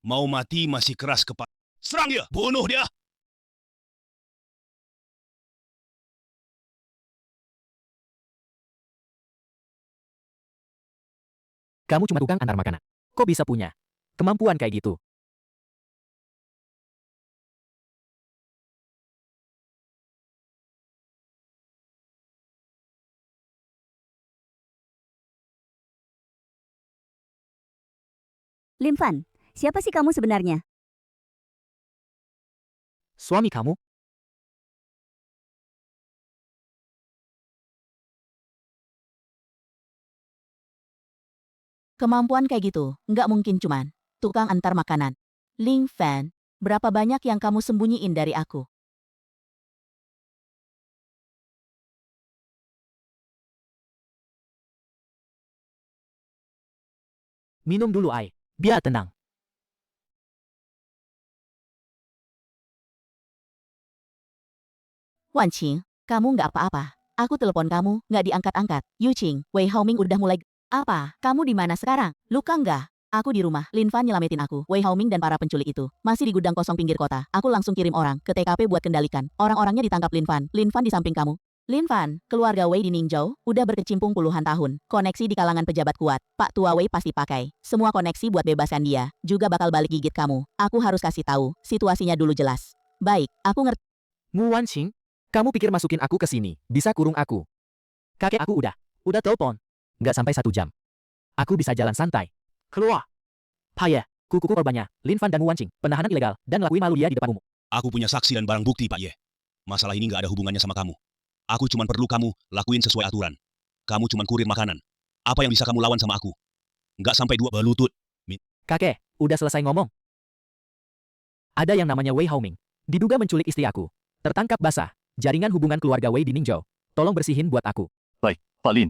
Mau mati masih keras kepala. Serang dia! Bunuh dia! Kamu cuma tukang antar makanan. Kok bisa punya kemampuan kayak gitu? Lin Fan, siapa sih kamu sebenarnya? Suami kamu? Kemampuan kayak gitu, nggak mungkin cuman tukang antar makanan. Lin Fan, berapa banyak yang kamu sembunyiin dari aku? Minum dulu, Ai. Biar tenang. Wanqing, kamu nggak apa-apa. Aku telepon kamu, nggak diangkat-angkat. Yuqing, Wei Haoming udah mulai. Apa? Kamu di mana sekarang? Luka nggak? Aku di rumah. Lin Fan nyelamatin aku. Wei Haoming dan para penculik itu masih di gudang kosong pinggir kota. Aku langsung kirim orang ke TKP buat kendalikan. Orang-orangnya ditangkap Lin Fan. Lin Fan di samping kamu. Lin Fan, keluarga Wei di Ningzhou udah berkecimpung puluhan tahun. Koneksi di kalangan pejabat kuat. Pak Tua Wei pasti pakai. Semua koneksi buat bebaskan dia. Juga bakal balik gigit kamu. Aku harus kasih tahu. Situasinya dulu jelas. Baik, aku ngerti. Mu Wanqing, kamu pikir masukin aku ke sini, bisa kurung aku? Kakek aku udah telepon. Nggak sampai 1 jam. Aku bisa jalan santai. Keluar. Payah, kuku korbannya, Lin Fan dan Mu Wanqing, penahanan ilegal, dan lakuin malu dia di depan umum. Aku punya saksi dan barang bukti, Pak Ye. Masalah ini nggak ada hubungannya sama kamu. Aku cuma perlu kamu lakuin sesuai aturan. Kamu cuma kurir makanan. Apa yang bisa kamu lawan sama aku? Nggak sampai 2 berlutut. Kakek, udah selesai ngomong. Ada yang namanya Wei Haoming. Diduga menculik istri aku. Tertangkap basah. Jaringan hubungan keluarga Wei di Ningzhou. Tolong bersihin buat aku. Baik, Pak Lin.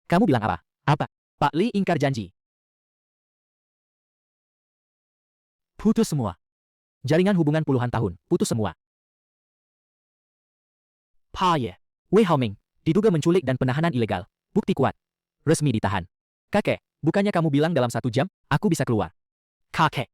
Kamu bilang apa? Apa? Pak Li ingkar janji. Putus semua. Jaringan hubungan puluhan tahun. Putus semua. Pa Ye. Wei Haoming. Diduga menculik dan penahanan ilegal. Bukti kuat. Resmi ditahan. Kakek, bukannya kamu bilang dalam 1 jam, aku bisa keluar. Kakek.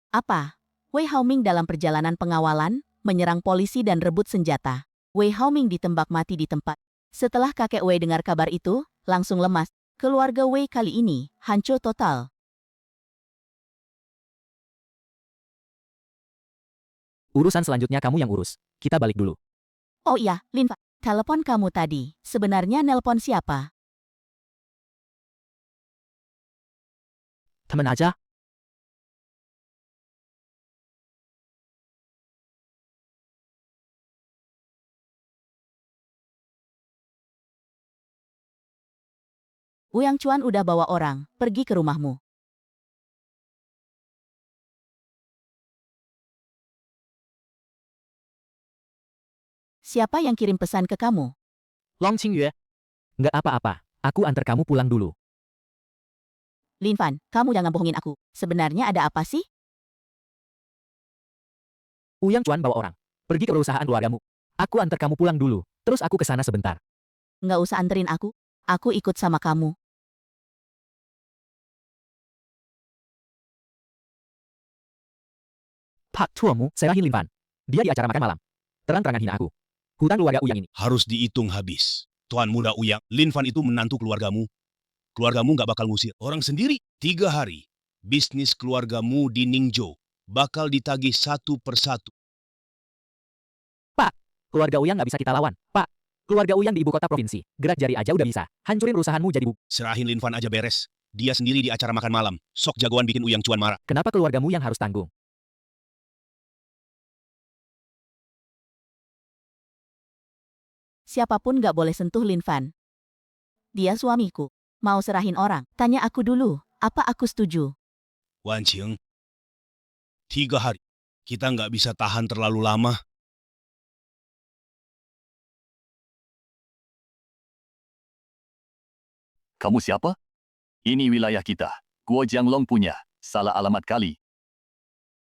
Apa? Wei Haoming dalam perjalanan pengawalan, menyerang polisi dan rebut senjata. Wei Haoming ditembak mati di tempat. Setelah kakek Wei dengar kabar itu, langsung lemas. Keluarga Wei kali ini hancur total. Urusan selanjutnya kamu yang urus. Kita balik dulu. Oh iya, Lin Fan, telepon kamu tadi. Sebenarnya nelpon siapa? Temen aja. Uyang Chuan udah bawa orang, pergi ke rumahmu. Siapa yang kirim pesan ke kamu? Long Qingyue. Nggak apa-apa. Aku antar kamu pulang dulu. Lin Fan, kamu jangan bohongin aku. Sebenarnya ada apa sih? Uyang Chuan bawa orang. Pergi ke perusahaan keluargamu. Aku antar kamu pulang dulu. Terus aku ke sana sebentar. Nggak usah anterin aku. Aku ikut sama kamu. Pak Tuomu, serahin Lin Fan. Dia di acara makan malam. Terang-terangan hina aku. Hutang keluarga Uyang ini. Harus dihitung habis. Tuan muda Uyang, Lin Fan itu menantu keluargamu. Keluargamu nggak bakal ngusir orang sendiri. 3 hari, bisnis keluargamu di Ningzhou bakal ditagih satu persatu. Keluarga Uyang nggak bisa kita lawan. Pak, keluarga Uyang di ibu kota provinsi. Gerak jari aja udah bisa. Hancurin perusahaanmu jadi Serahin Lin Fan aja beres. Dia sendiri di acara makan malam. Sok jagoan bikin Uyang Chuan marah. Kenapa keluargamu yang harus tanggung? Siapapun nggak boleh sentuh Lin Fan. Dia suamiku. Mau serahin orang? Tanya aku dulu. Apa aku setuju? Wan Qing, 3 hari. Kita nggak bisa tahan terlalu lama. Kamu siapa? Ini wilayah kita. Guo Jianglong punya. Salah alamat kali.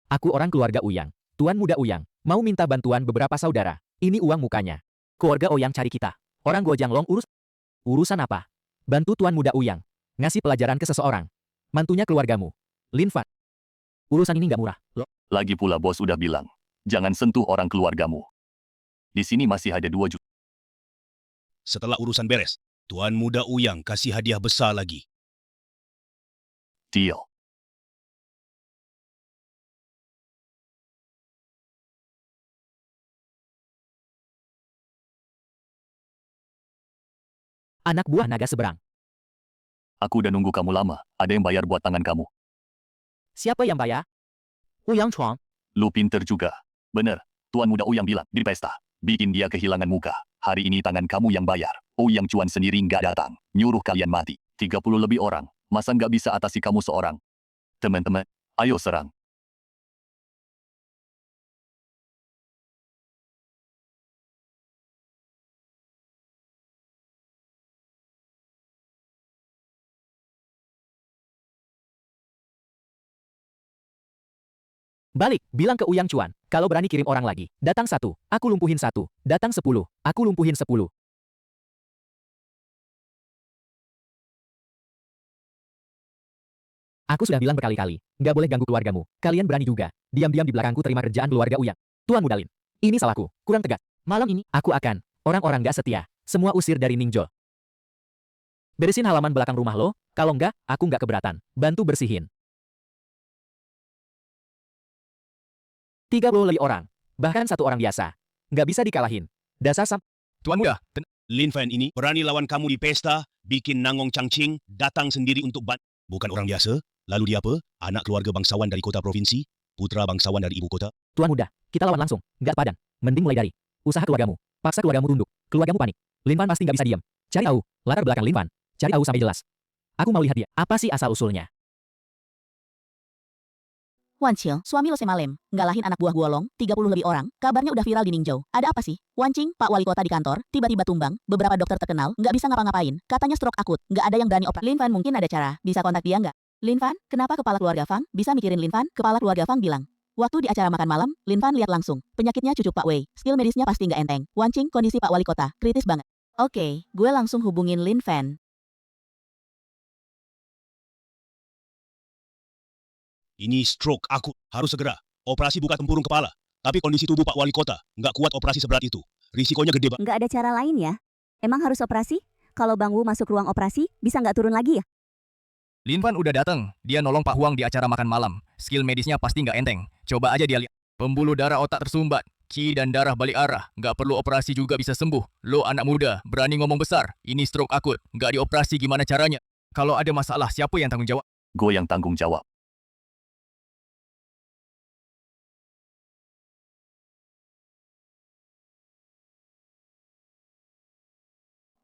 Aku orang keluarga Uyang. Tuan muda Uyang. Mau minta bantuan beberapa saudara. Ini uang mukanya. Keluarga Uyang cari kita. Orang Guo Jianglong urus. Urusan apa? Bantu Tuan muda Uyang. Ngasih pelajaran ke seseorang. Mantunya keluargamu. Lin Fan. Urusan ini nggak murah. Lagi pula bos udah bilang, jangan sentuh orang keluargamu. Di sini masih ada 2 juta. Setelah urusan beres, Tuan muda Uyang kasih hadiah besar lagi. Deal. Anak buah naga seberang. Aku udah nunggu kamu lama. Ada yang bayar buat tangan kamu. Siapa yang bayar? Uyang Chuan. Lu pinter juga. Bener. Tuan muda Uyang bilang di pesta. Bikin dia kehilangan muka. Hari ini tangan kamu yang bayar. Uyang Chuan sendiri nggak datang. Nyuruh kalian mati. 30 lebih orang. Masa nggak bisa atasi kamu seorang? Teman-teman, ayo serang. Balik, bilang ke Uyang Chuan. Kalau berani kirim orang lagi. Datang 1, aku lumpuhin 1. Datang 10, aku lumpuhin 10. Aku sudah bilang berkali-kali, nggak boleh ganggu keluargamu. Kalian berani juga. Diam-diam di belakangku terima kerjaan keluarga Uyang. Tuan muda Lin. Ini salahku. Kurang tegas. Malam ini, aku akan. Orang-orang nggak setia. Semua usir dari Ningzhou. Beresin halaman belakang rumah lo. Kalau nggak, aku nggak keberatan. Bantu bersihin. 30 lebih orang. Bahkan 1 orang biasa. Nggak bisa dikalahin. Dasar Tuan muda, Lin Fan ini berani lawan kamu di pesta, bikin Nangong Changqing datang sendiri untuk bukan orang biasa. Lalu dia apa? Anak keluarga bangsawan dari kota provinsi, putra bangsawan dari ibu kota. Tuan muda, kita lawan langsung. Nggak padan. Mending mulai dari usaha keluargamu. Paksa keluargamu tunduk. Keluargamu panik. Lin Fan pasti nggak bisa diam. Cari tahu latar belakang Lin Fan. Cari tahu sampai jelas. Aku mau lihat dia. Apa sih asal-usulnya? Wan Qing, suami lo Semalem, ngalahin anak buah Guolong, 30 lebih orang, kabarnya udah viral di Ningzhou. Ada apa sih? Wan Qing, Pak Wali Kota di kantor, tiba-tiba tumbang, beberapa dokter terkenal, nggak bisa ngapa-ngapain, katanya stroke akut, nggak ada yang berani operasi. Lin Fan mungkin ada cara, bisa kontak dia nggak? Lin Fan, kenapa kepala keluarga Fang? Bisa mikirin Lin Fan? Kepala keluarga Fang bilang. Waktu di acara makan malam, Lin Fan lihat langsung, penyakitnya cucuk Pak Wei, skill medisnya pasti nggak enteng. Wan Qing, kondisi Pak Wali Kota, kritis banget. Oke, gue langsung hubungin Lin Fan. Ini stroke akut. Harus segera. Operasi buka tempurung kepala. Tapi kondisi tubuh Pak Wali Kota nggak kuat operasi seberat itu. Risikonya gede banget. Nggak ada cara lain ya? Emang harus operasi? Kalau Bang Wu masuk ruang operasi, bisa nggak turun lagi ya? Lin Fan udah datang. Dia nolong Pak Huang di acara makan malam. Skill medisnya pasti nggak enteng. Coba aja dia lihat. Pembuluh darah otak tersumbat. Qi dan darah balik arah. Nggak perlu operasi juga bisa sembuh. Lo anak muda, berani ngomong besar. Ini stroke akut. Nggak dioperasi gimana caranya? Kalau ada masalah, siapa yang tanggung jawab? Gue yang tanggung jawab.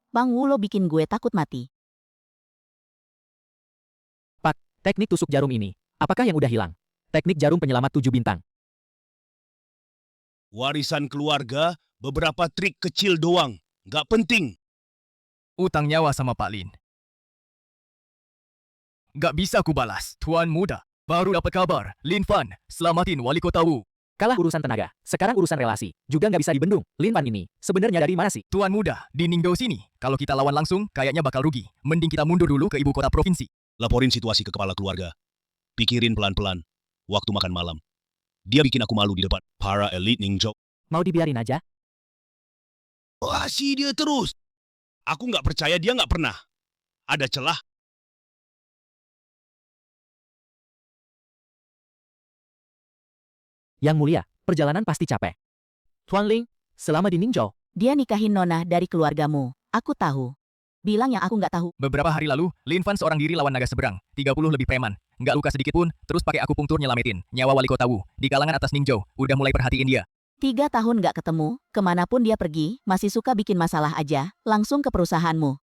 Bang Wu lo bikin gue takut mati. Teknik tusuk jarum ini. Apakah yang udah hilang? Teknik jarum penyelamat 7 bintang. Warisan keluarga, beberapa trik kecil doang. Nggak penting. Utang nyawa sama Pak Lin. Nggak bisa ku balas. Tuan muda, baru dapat kabar. Lin Fan, selamatin Wali Kota Wu. Kalah urusan tenaga, sekarang urusan relasi. Juga nggak bisa dibendung. Lin Fan ini, sebenarnya dari mana sih? Tuan muda, di Ningzhou sini. Kalau kita lawan langsung, kayaknya bakal rugi. Mending kita mundur dulu ke ibu kota provinsi. Laporin situasi ke kepala keluarga. Pikirin pelan-pelan. Waktu makan malam. Dia bikin aku malu di depan para elit Ningzhou. Mau dibiarin aja? Wasi dia terus. Aku nggak percaya dia nggak pernah. Ada celah. Yang mulia, perjalanan pasti capek. Tuan Ling, selama di Ningzhou, Dia nikahin Nona dari keluargamu. Aku tahu. Bilang yang aku nggak tahu. Beberapa hari lalu, Lin Fan seorang diri lawan naga seberang. 30 lebih preman. Nggak luka sedikit pun, terus pakai akupunktur nyelamatin. Nyawa Wali Kota Wu. Di kalangan atas Ningzhou, udah mulai perhatiin dia. 3 tahun nggak ketemu, kemanapun dia pergi, masih suka bikin masalah aja, langsung ke perusahaanmu.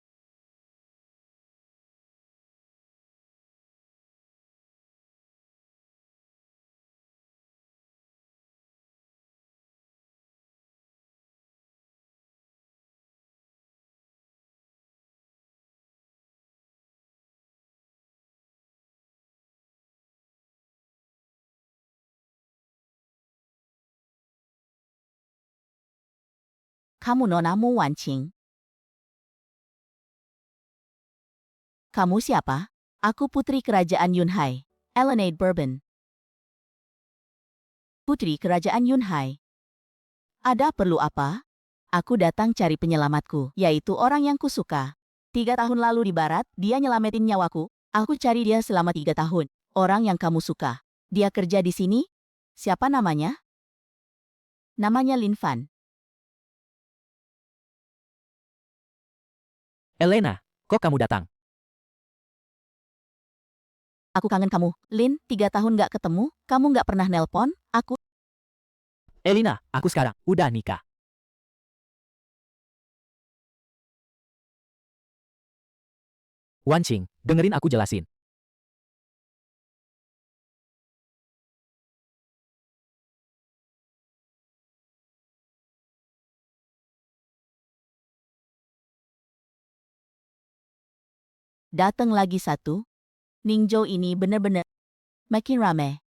Kamu nonamu Wan Qing. Kamu siapa? Aku putri kerajaan Yunhai, Elenade Bourbon. Putri kerajaan Yunhai. Ada perlu apa? Aku datang cari penyelamatku, yaitu orang yang kusuka. 3 tahun lalu di barat, dia nyelamatin nyawaku. Aku cari dia selama 3 tahun. Orang yang kamu suka. Dia kerja di sini? Siapa namanya? Namanya Lin Fan. Elena, kok kamu datang? Aku kangen kamu. Lin, 3 tahun nggak ketemu, kamu nggak pernah nelpon, aku. Elena, aku sekarang udah nikah. Wan Qing, dengerin aku jelasin. Dateng lagi satu. Ningzhou ini bener-bener makin rame.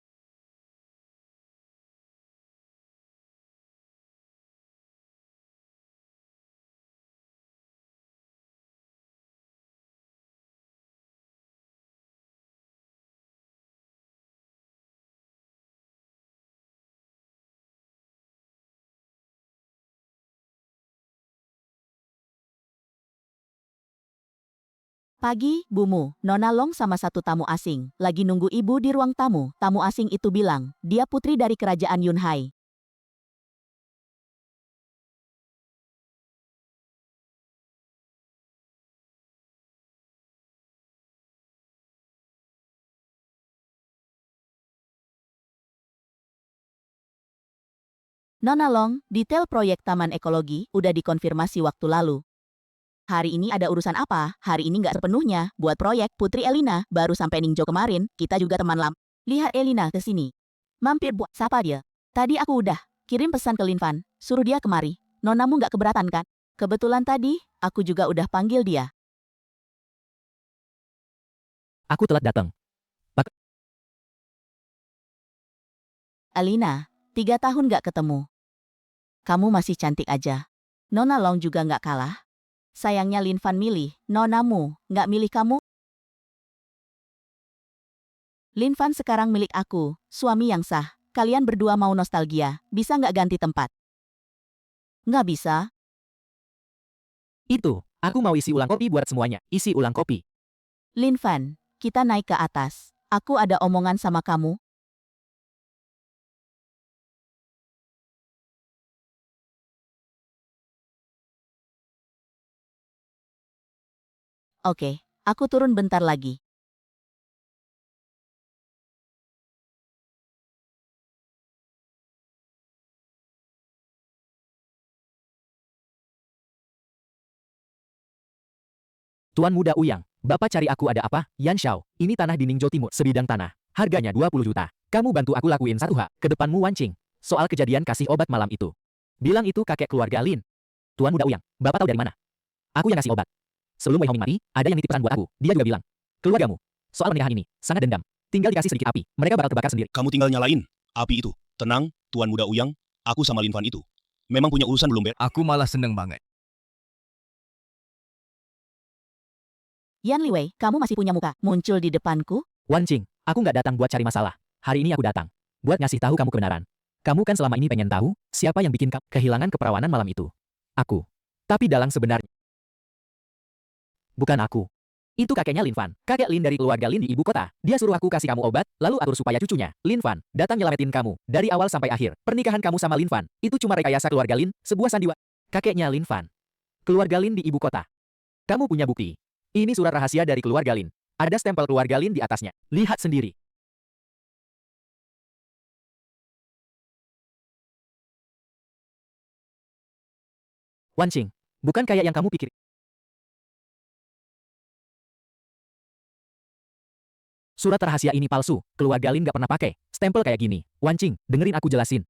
Pagi, Bumu, Nona Long sama satu tamu asing, lagi nunggu ibu di ruang tamu. Tamu asing itu bilang, dia putri dari kerajaan Yunhai. Nona Long, detail proyek Taman Ekologi udah dikonfirmasi waktu lalu. Hari ini ada urusan apa? Hari ini nggak sepenuhnya buat proyek Putri Elina. Baru sampai Ningjo kemarin, kita juga teman lama. Lihat Elina ke sini. Mampir buat sapa dia. Tadi aku udah kirim pesan ke Lin Fan, suruh dia kemari. Nonamu nggak keberatan kan? Kebetulan tadi, aku juga udah panggil dia. Aku telat datang. Elina, 3 tahun nggak ketemu. Kamu masih cantik aja. Nona Long juga nggak kalah. Sayangnya Lin Fan milih, nonamu, nggak milih kamu. Lin Fan sekarang milik aku, suami yang sah. Kalian berdua mau nostalgia, bisa nggak ganti tempat? Nggak bisa. Itu, aku mau isi ulang kopi buat semuanya. Isi ulang kopi. Lin Fan, kita naik ke atas. Aku ada omongan sama kamu. Oke, aku turun bentar lagi. Tuan Muda Uyang, Bapak cari aku ada apa? Yan Xiao, ini tanah di Ningjo Timur, sebidang tanah. Harganya 20 juta. Kamu bantu aku lakuin satu hak ke depanmu Wancing. Soal kejadian kasih obat malam itu. Bilang itu kakek keluarga Lin. Tuan Muda Uyang, Bapak tahu dari mana? Aku yang ngasih obat. Sebelum Wei Hongming mati, ada yang nitip pesan buat aku. Dia juga bilang, keluargamu, soal pernikahan ini, sangat dendam. Tinggal dikasih sedikit api, mereka bakal terbakar sendiri. Kamu tinggal nyalain api itu. Tenang, Tuan Muda Uyang, aku sama Lin Fan itu. Memang punya urusan belum beres. Aku malah seneng banget. Yan Liwei, kamu masih punya muka muncul di depanku? Wancing, aku nggak datang buat cari masalah. Hari ini aku datang buat ngasih tahu kamu kebenaran. Kamu kan selama ini pengen tahu siapa yang bikin kamu kehilangan keperawanan malam itu. Aku. Tapi dalang sebenarnya bukan aku. Itu kakeknya Lin Fan, kakek Lin dari keluarga Lin di ibu kota. Dia suruh aku kasih kamu obat, lalu atur supaya cucunya, Lin Fan, datang nyelamatin kamu. Dari awal sampai akhir, pernikahan kamu sama Lin Fan, itu cuma rekayasa keluarga Lin, sebuah sandiwara. Kakeknya Lin Fan. Keluarga Lin di ibu kota. Kamu punya bukti. Ini surat rahasia dari keluarga Lin. Ada stempel keluarga Lin di atasnya. Lihat sendiri. Wancing, bukan kayak yang kamu pikir. Surat rahasia ini palsu. Keluarga Lin gak pernah pakai stempel kayak gini. Wancing, dengerin aku jelasin.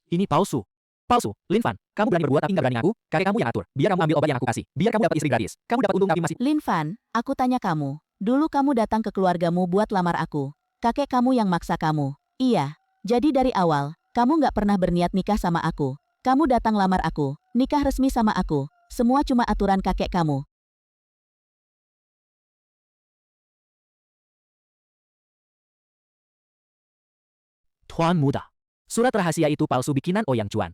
Ini palsu. Palsu. Lin Fan, kamu berani berbuat tapi gak berani aku. Kakek kamu yang atur. Biar kamu ambil obat yang aku kasih. Biar kamu dapat istri gratis. Kamu dapat untung tapi masih... Lin Fan, aku tanya kamu. Dulu kamu datang ke keluargamu buat lamar aku. Kakek kamu yang maksa kamu. Iya. Jadi dari awal, kamu nggak pernah berniat nikah sama aku. Kamu datang lamar aku. Nikah resmi sama aku. Semua cuma aturan kakek kamu. Tuan Muda. Surat rahasia itu palsu bikinan Ouyang Chuan.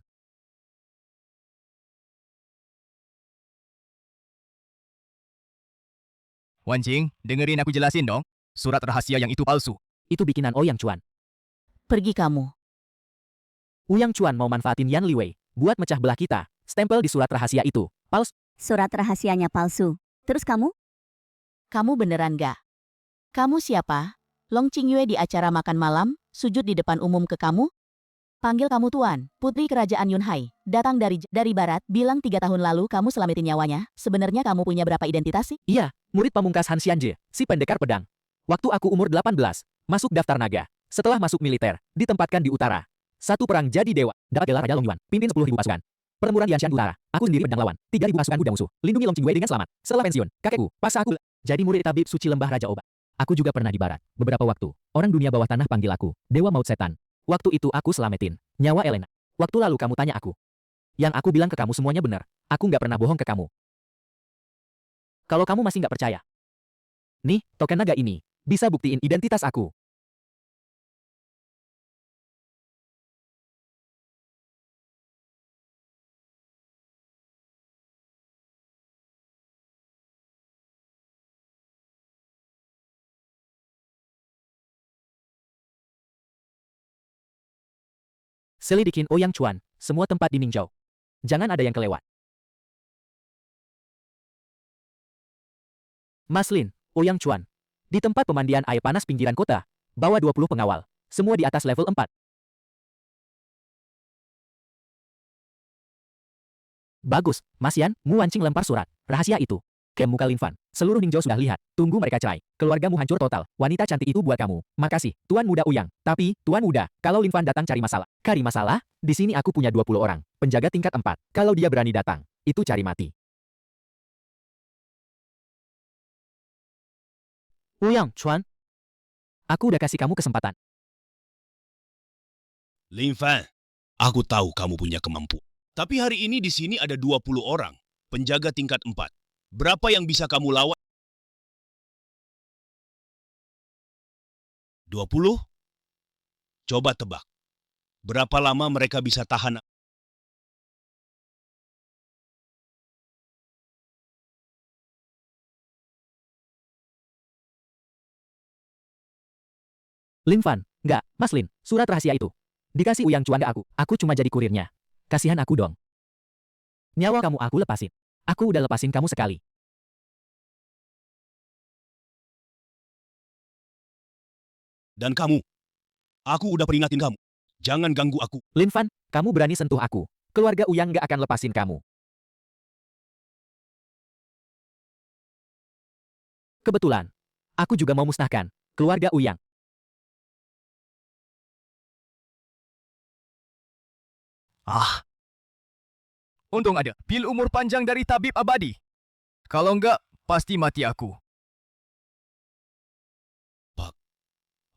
Wancing, dengerin aku jelasin dong. Surat rahasia yang itu palsu. Itu bikinan Ouyang Chuan. Pergi kamu. Ouyang Chuan mau manfaatin Yan Liwei buat mecah belah kita. Stempel di surat rahasia itu palsu. Surat rahasianya palsu. Terus kamu? Kamu beneran gak? Kamu siapa? Long Qingyue di acara makan malam, sujud di depan umum ke kamu? Panggil kamu Tuan, Putri Kerajaan Yunhai, datang dari barat, bilang 3 tahun lalu kamu selamatin nyawanya. Sebenarnya kamu punya berapa identitas sih? Iya, murid pamungkas Han Xianje, si pendekar pedang. Waktu aku umur 18, masuk daftar naga. Setelah masuk militer, ditempatkan di utara. Satu perang jadi dewa, dapat gelar Raja Long Yuan, pimpin 10.000 pasukan. Pertempuran di Anshan Utara, aku sendiri pedang lawan, 3.000 pasukan kuda musuh, lindungi Long Qingyue dengan selamat. Setelah pensiun, kakekku, pas aku jadi murid tabib suci lembah Raja Obat. Aku juga pernah di barat, beberapa waktu. Orang dunia bawah tanah panggil aku, Dewa Maut Setan. Waktu itu aku selamatin nyawa Elena. Waktu lalu kamu tanya aku. Yang aku bilang ke kamu semuanya benar. Aku nggak pernah bohong ke kamu. Kalau kamu masih nggak percaya. Nih, token naga ini. Bisa buktiin identitas aku. Selidikin Ouyang Chuan, semua tempat di Ningzhou. Jangan ada yang kelewat. Mas Lin, Ouyang Chuan. Di tempat pemandian air panas pinggiran kota, bawa 20 pengawal. Semua di atas level 4. Bagus, Mas Yan, Mu Wancing lempar surat. Rahasia itu. Ke muka Lin Fan. Seluruh Ningzhou sudah lihat. Tunggu mereka cerai. Keluargamu hancur total. Wanita cantik itu buat kamu. Makasih, Tuan Muda Uyang. Tapi, Tuan Muda, kalau Lin Fan datang cari masalah. Cari masalah? Di sini aku punya 20 orang. Penjaga tingkat 4. Kalau dia berani datang, itu cari mati. Uyang, Chuan. Aku udah kasih kamu kesempatan. Lin Fan, aku tahu kamu punya kemampuan. Tapi hari ini di sini ada 20 orang. Penjaga tingkat 4. Berapa yang bisa kamu lawan? 20? Coba tebak. Berapa lama mereka bisa tahan? Lin Fan, enggak, Mas Lin, surat rahasia itu. Dikasih Uyang Chuan ke aku cuma jadi kurirnya. Kasihan aku dong. Nyawa kamu aku lepasin. Aku udah lepasin kamu sekali. Dan kamu, aku udah peringatin kamu. Jangan ganggu aku. Lin Fan, kamu berani sentuh aku. Keluarga Uyang nggak akan lepasin kamu. Kebetulan, aku juga mau musnahkan keluarga Uyang. Ah. Untung ada pil umur panjang dari tabib abadi. Kalau enggak, pasti mati aku.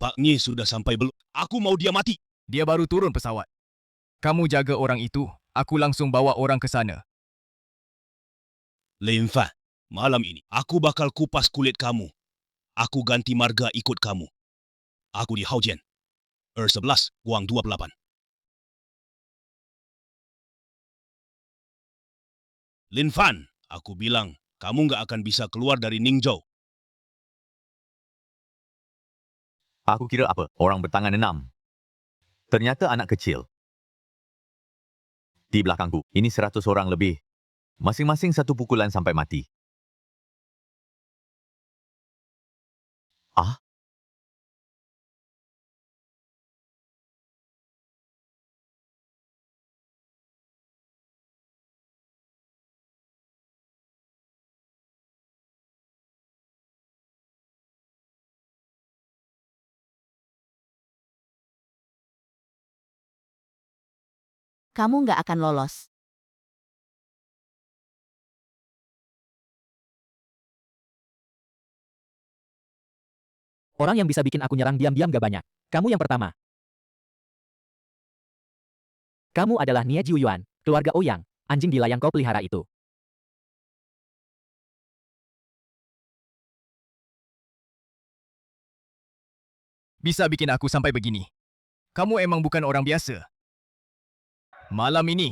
Pak Nyi sudah sampai belum? Aku mau dia mati. Dia baru turun pesawat. Kamu jaga orang itu, aku langsung bawa orang ke sana. Lin Fan, malam ini aku bakal kupas kulit kamu. Aku ganti marga ikut kamu. Aku di Haojian. 11, Guang 28. Lin Fan, aku bilang, kamu nggak akan bisa keluar dari Ningzhou. Aku kira apa? Orang bertangan 6. Ternyata anak kecil. Di belakangku, ini 100 orang lebih. Masing-masing satu pukulan sampai mati. Ah? Kamu nggak akan lolos. Orang yang bisa bikin aku nyerang diam-diam gak banyak. Kamu yang pertama. Kamu adalah Nie Jiuyuan, keluarga Ouyang, anjing gila yang kau pelihara itu. Bisa bikin aku sampai begini. Kamu emang bukan orang biasa. Malam ini,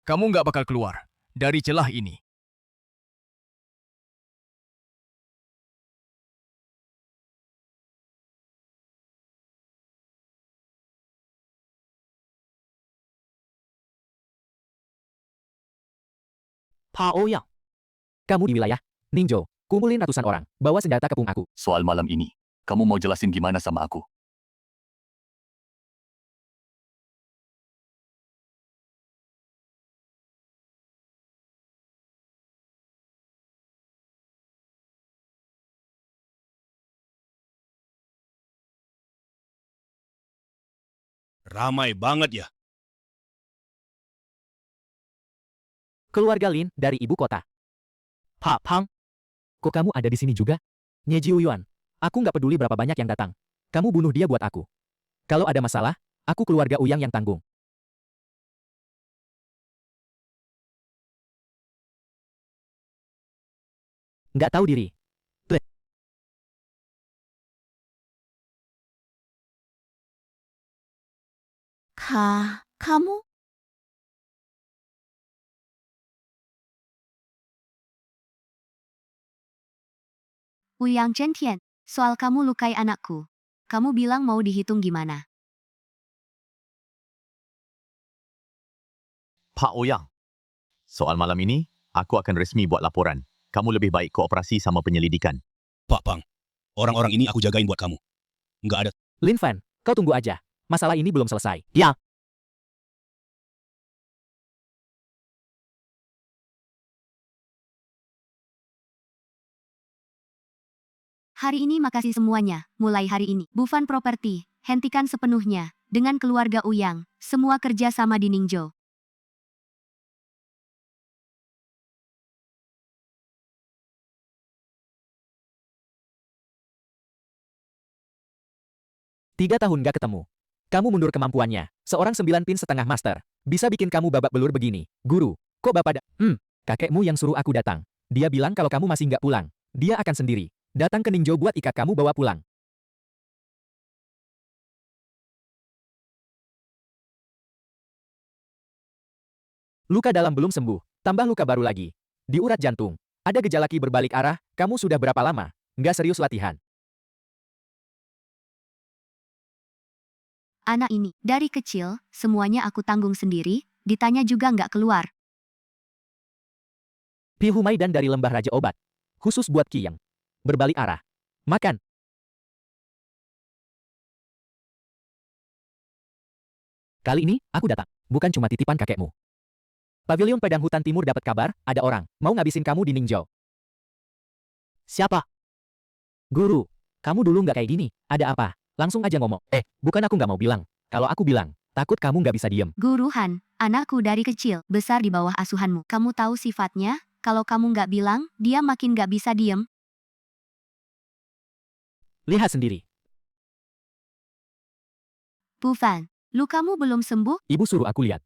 kamu nggak bakal keluar dari celah ini. Pa Ouyang. Kamu di wilayah Ningzhou, kumpulin ratusan orang, bawa senjata kepung aku. Soal malam ini, kamu mau jelasin gimana sama aku? Ramai banget ya. Keluarga Lin dari ibu kota. Pak Pang, kok kamu ada di sini juga? Nie Jiuyuan, aku nggak peduli berapa banyak yang datang. Kamu bunuh dia buat aku. Kalau ada masalah, aku keluarga Uyang yang tanggung. Nggak tahu diri. Kamu? Uyang Chentian, soal kamu lukai anakku. Kamu bilang mau dihitung gimana? Pak Ouyang. Soal malam ini, aku akan resmi buat laporan. Kamu lebih baik kooperasi sama penyelidikan. Pak Pang, orang-orang ini aku jagain buat kamu. Nggak ada. Lin Fan, kau tunggu aja. Masalah ini belum selesai. Ya. Hari ini makasih semuanya, mulai hari ini. Bufan Property, hentikan sepenuhnya. Dengan keluarga Uyang, semua kerja sama di Ningzhou. Tiga tahun gak ketemu. Kamu mundur kemampuannya. Seorang 9 pin setengah master. Bisa bikin kamu babak belur begini. Guru, kok bapak kakekmu yang suruh aku datang. Dia bilang kalau kamu masih nggak pulang. Dia akan sendiri. Datang ke Ningzhou buat ikat kamu bawa pulang. Luka dalam belum sembuh. Tambah luka baru lagi. Di urat jantung. Ada gejala ki berbalik arah. Kamu sudah berapa lama? Nggak serius latihan. Anak ini, dari kecil, semuanya aku tanggung sendiri, ditanya juga nggak keluar. Pihumai dan dari lembah Raja Obat. Khusus buat ki yang berbalik arah. Makan. Kali ini, aku datang. Bukan cuma titipan kakekmu. Pavilion Padang Hutan Timur dapat kabar, ada orang mau ngabisin kamu di Ningzhou. Siapa? Guru, kamu dulu nggak kayak gini. Ada apa? Langsung aja ngomong. Bukan aku nggak mau bilang. Kalau aku bilang, takut kamu nggak bisa diem. Guru Han, anakku dari kecil, besar di bawah asuhanmu. Kamu tahu sifatnya, kalau kamu nggak bilang, dia makin nggak bisa diem. Lihat sendiri. Bufan, lukamu belum sembuh? Ibu suruh aku lihat.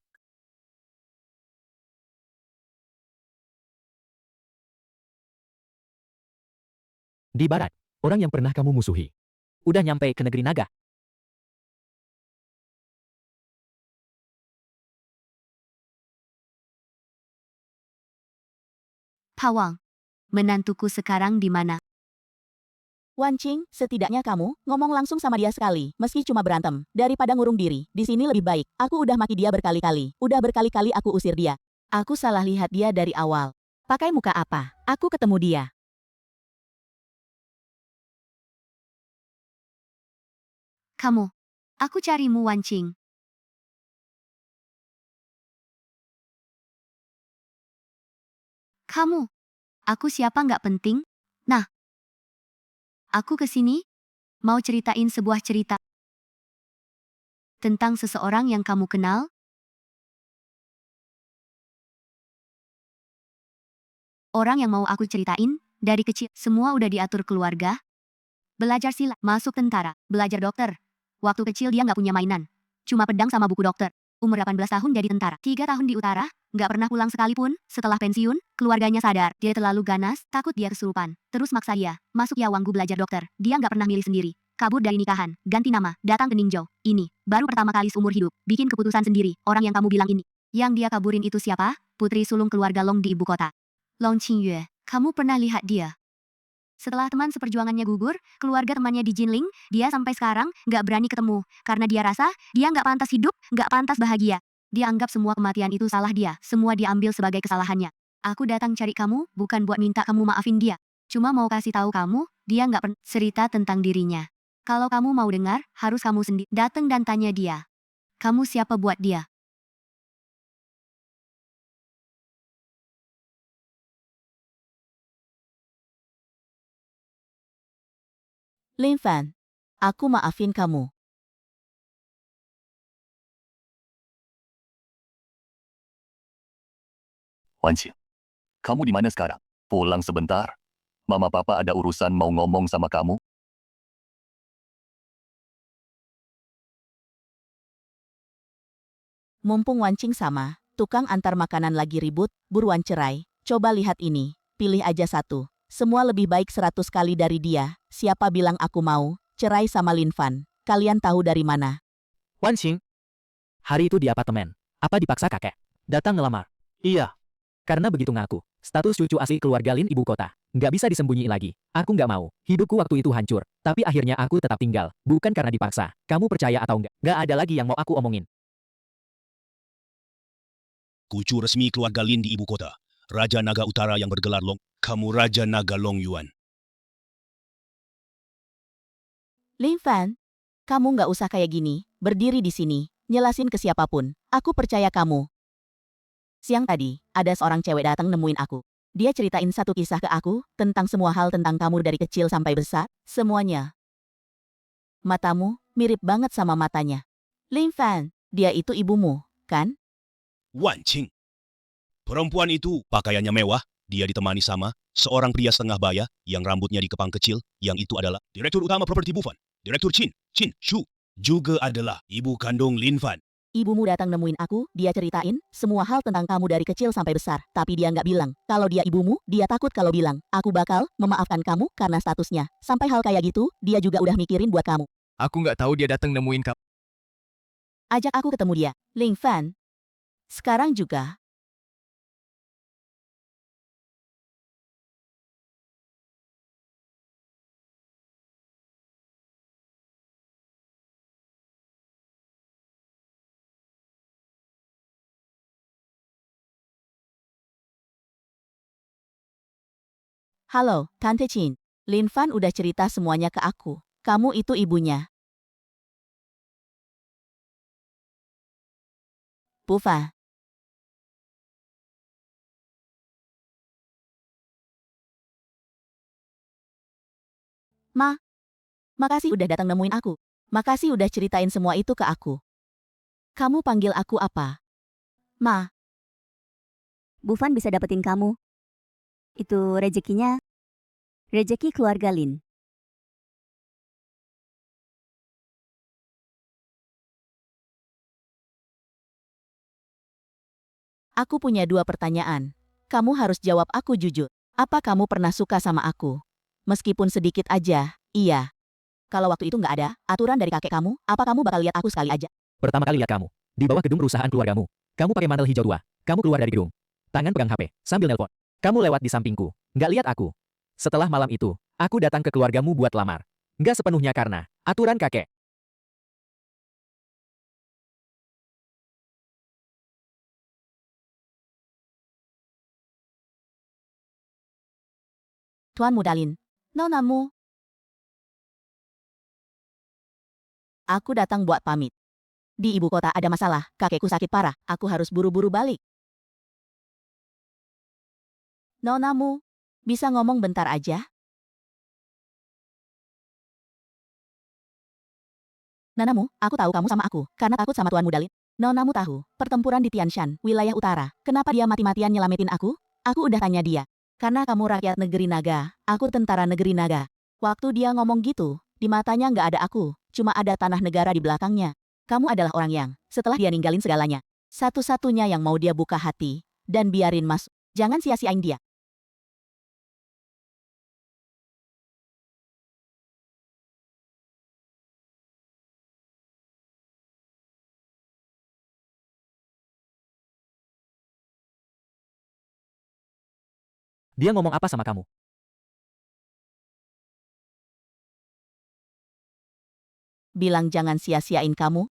Di barat, orang yang pernah kamu musuhi. Udah nyampe ke negeri naga. Pawang, menantuku sekarang di mana? Wan Qing, setidaknya kamu ngomong langsung sama dia sekali, meski cuma berantem, daripada ngurung diri. Di sini lebih baik. Aku udah maki dia berkali-kali. Udah berkali-kali aku usir dia. Aku salah lihat dia dari awal. Pakai muka apa? Aku ketemu dia. Kamu. Aku carimu, Wan Qing. Kamu. Aku siapa nggak penting. Nah. Aku kesini, mau ceritain sebuah cerita. Tentang seseorang yang kamu kenal. Orang yang mau aku ceritain, dari kecil, semua udah diatur keluarga. Belajar silat, masuk tentara, belajar dokter. Waktu kecil dia nggak punya mainan. Cuma pedang sama buku dokter. Umur 18 tahun jadi tentara. 3 tahun di utara, nggak pernah pulang sekalipun. Setelah pensiun, keluarganya sadar. Dia terlalu ganas, takut dia kesurupan. Terus maksa dia, masuk Yawanggu belajar dokter. Dia nggak pernah milih sendiri. Kabur dari nikahan, ganti nama, datang ke Ningzhou. Ini, baru pertama kali seumur hidup. Bikin keputusan sendiri, orang yang kamu bilang ini. Yang dia kaburin itu siapa? Putri sulung keluarga Long di ibu kota. Long Qingyue, kamu pernah lihat dia? Setelah teman seperjuangannya gugur, keluarga temannya di Jinling, dia sampai sekarang nggak berani ketemu. Karena dia rasa, dia nggak pantas hidup, nggak pantas bahagia. Dia anggap semua kematian itu salah dia, semua diambil sebagai kesalahannya. Aku datang cari kamu, bukan buat minta kamu maafin dia. Cuma mau kasih tahu kamu, dia nggak pernah cerita tentang dirinya. Kalau kamu mau dengar, harus kamu sendiri datang dan tanya dia. Kamu siapa buat dia? Lin Fan, aku maafin kamu. Wan Qing, kamu di mana sekarang? Pulang sebentar. Mama papa ada urusan mau ngomong sama kamu. Mumpung Wan Qing sama, tukang antar makanan lagi ribut, buruan cerai. Coba lihat ini, pilih aja satu. Semua lebih baik 100 kali dari dia. Siapa bilang aku mau cerai sama Lin Fan? Kalian tahu dari mana? Wan Qing. Hari itu di apartemen. Apa dipaksa kakek? Datang ngelamar. Iya. Karena begitu ngaku. Status cucu asli keluarga Lin ibu kota. Nggak bisa disembunyiin lagi. Aku nggak mau. Hidupku waktu itu hancur. Tapi akhirnya aku tetap tinggal. Bukan karena dipaksa. Kamu percaya atau nggak? Nggak ada lagi yang mau aku omongin. Kucu resmi keluarga Lin di ibu kota. Raja Naga Utara yang bergelar Long. Kamu Raja Naga Long Yuan. Lin Fan, kamu nggak usah kayak gini, berdiri di sini, nyelasin ke siapapun. Aku percaya kamu. Siang tadi, ada seorang cewek datang nemuin aku. Dia ceritain satu kisah ke aku, tentang semua hal tentang kamu dari kecil sampai besar, semuanya. Matamu, mirip banget sama matanya. Lin Fan, dia itu ibumu, kan? Wan Qing. Perempuan itu pakaiannya mewah, dia ditemani sama seorang pria setengah baya yang rambutnya dikepang kecil, yang itu adalah Direktur Utama Properti Bufan, Direktur Qin Shu. Juga adalah ibu kandung Lin Fan. Ibumu datang nemuin aku, dia ceritain semua hal tentang kamu dari kecil sampai besar. Tapi dia nggak bilang, kalau dia ibumu, dia takut kalau bilang, aku bakal memaafkan kamu karena statusnya. Sampai hal kayak gitu, dia juga udah mikirin buat kamu. Aku nggak tahu dia datang nemuin kamu. Ajak aku ketemu dia, Ling Fan. Sekarang juga. Halo, Tante Chin. Lin Fan udah cerita semuanya ke aku. Kamu itu ibunya. Pufa. Makasih udah datang nemuin aku. Makasih udah ceritain semua itu ke aku. Kamu panggil aku apa? Ma. Bufan bisa dapetin kamu. Itu rezekinya. Rezeki keluarga Lin. Aku punya 2 pertanyaan. Kamu harus jawab aku jujur. Apa kamu pernah suka sama aku? Meskipun sedikit aja, iya. Kalau waktu itu nggak ada aturan dari kakek kamu, apa kamu bakal lihat aku sekali aja? Pertama kali lihat kamu, di bawah gedung perusahaan keluargamu. Kamu pakai mantel hijau tua. Kamu keluar dari gedung. Tangan pegang HP, sambil nelpon. Kamu lewat di sampingku. Nggak lihat aku. Setelah malam itu, aku datang ke keluargamu buat lamar. Nggak sepenuhnya karena aturan kakek. Tuan Mudalin. Nonamu. Aku datang buat pamit. Di ibu kota ada masalah, kakekku sakit parah, aku harus buru-buru balik. Nonamu, bisa ngomong bentar aja? Nanamu, aku tahu kamu sama aku, karena takut sama Tuan Mudalin. Nonamu tahu, pertempuran di Tianshan, wilayah utara, kenapa dia mati-matian nyelamatin aku? Aku udah tanya dia. Karena kamu rakyat negeri naga, aku tentara negeri naga. Waktu dia ngomong gitu, di matanya nggak ada aku, cuma ada tanah negara di belakangnya. Kamu adalah orang yang, setelah dia ninggalin segalanya, satu-satunya yang mau dia buka hati, dan biarin masuk. Jangan sia-siain dia. Dia ngomong apa sama kamu? Bilang jangan sia-siain kamu.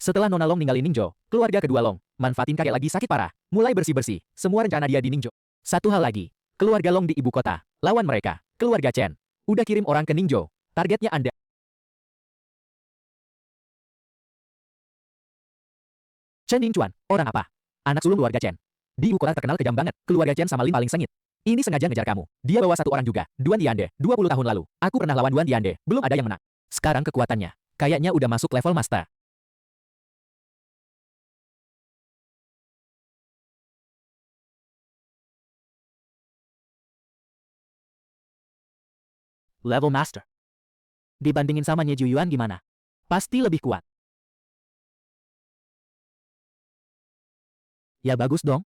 Setelah Nona Long ninggalin Ningjo, keluarga kedua Long, manfaatin kakek lagi sakit parah, mulai bersih-bersih, semua rencana dia di Ningjo. Satu hal lagi, keluarga Long di ibu kota, lawan mereka, keluarga Chen. Udah kirim orang ke Ningjo, targetnya Anda. Chen Yingchuan, orang apa? Anak sulung keluarga Chen. Di ibu kota terkenal kejam banget, keluarga Chen sama Lin paling sengit. Ini sengaja ngejar kamu. Dia bawa satu orang juga, Duan Diande, 20 tahun lalu. Aku pernah lawan Duan Diande, belum ada yang menang. Sekarang kekuatannya, kayaknya udah masuk level master. Level master. Dibandingin sama Nye Juyuan gimana? Pasti lebih kuat. Ya bagus dong.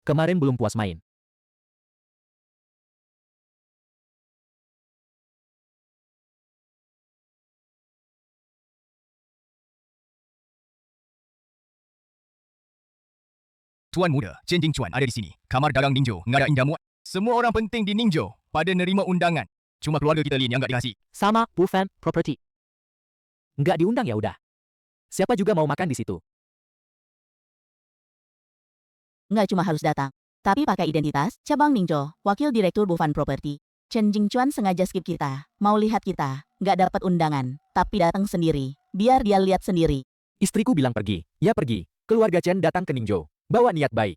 Kemarin belum puas main. Tuan muda, Chen Jingchuan ada di sini. Kamar dagang Ningjo, ngadain jamuan. Semua orang penting di Ningjo pada nerima undangan. Cuma keluarga kita Lin yang nggak dikasih. Sama Bufan Property. Nggak diundang ya udah. Siapa juga mau makan di situ? Nggak cuma harus datang, tapi pakai identitas, cabang Ningjo, wakil direktur Bufan Property. Chen Jingchuan sengaja skip kita, mau lihat kita, nggak dapat undangan, tapi datang sendiri, biar dia lihat sendiri. Istriku bilang pergi. Ya pergi. Keluarga Chen datang ke Ningzhou. Bawa niat baik.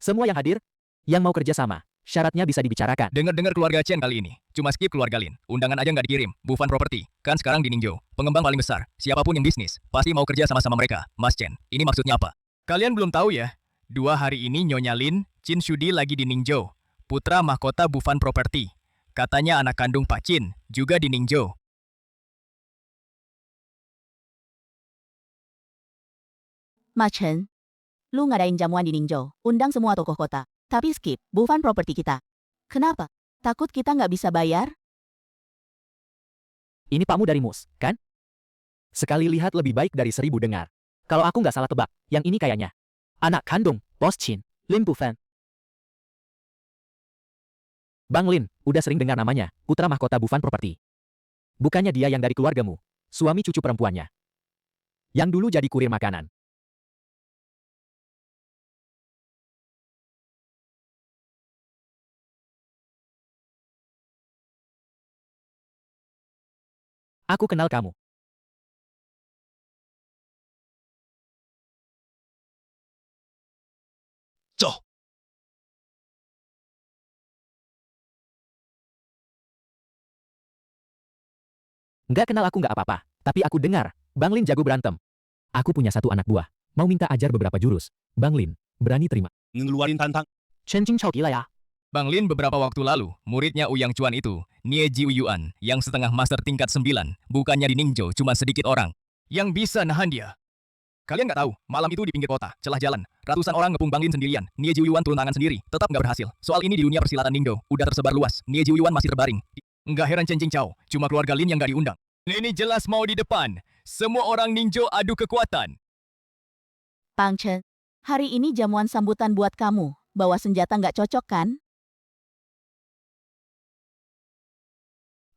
Semua yang hadir, yang mau kerja sama, syaratnya bisa dibicarakan. Dengar-dengar keluarga Chen kali ini. Cuma skip keluarga Lin. Undangan aja nggak dikirim. Bufan Property. Kan sekarang di Ningzhou. Pengembang paling besar. Siapapun yang bisnis, pasti mau kerja sama-sama mereka. Mas Chen, ini maksudnya apa? Kalian belum tahu ya? 2 hari ini Nyonya Lin, Chin Shudi lagi di Ningzhou. Putra mahkota Bufan Property. Katanya anak kandung Pak Chin, juga di Ningzhou. Mas Chen, lu ngadain jamuan di Ningzhou, undang semua tokoh kota, tapi skip Bufan Property kita. Kenapa? Takut kita nggak bisa bayar? Ini pakmu dari Mus, kan? Sekali lihat lebih baik dari 1000 dengar. Kalau aku nggak salah tebak, yang ini kayaknya anak kandung Bos Chin, Lin Bufan. Bang Lin, udah sering dengar namanya, putra mahkota Bufan Property. Bukannya dia yang dari keluargamu, suami cucu perempuannya. Yang dulu jadi kurir makanan. Aku kenal kamu. Coh, Nggak kenal aku nggak apa-apa, tapi aku dengar, Bang Lin jago berantem. Aku punya satu anak buah, mau minta ajar beberapa jurus. Bang Lin, berani terima. ngeluarin tantang. Chen Jingchao gila ya. Bang Lin beberapa waktu lalu, muridnya Ouyang Chuan itu, Nie Ji Yuan, yang setengah master tingkat 9, bukannya di Ningzhou cuma sedikit orang yang bisa nahan dia. Kalian nggak tahu, malam itu di pinggir kota, celah jalan, ratusan orang ngepung Bang Lin sendirian. Nie Ji Yuan turun tangan sendiri, tetap nggak berhasil. Soal ini di dunia persilatan Ningzhou, udah tersebar luas. Nie Ji Yuan masih terbaring. Nggak heran Chen Jingchao, cuma keluarga Lin yang nggak diundang. Ini jelas mau di depan. Semua orang Ningzhou adu kekuatan. Pang Chen, hari ini jamuan sambutan buat kamu, bawa senjata nggak cocok kan?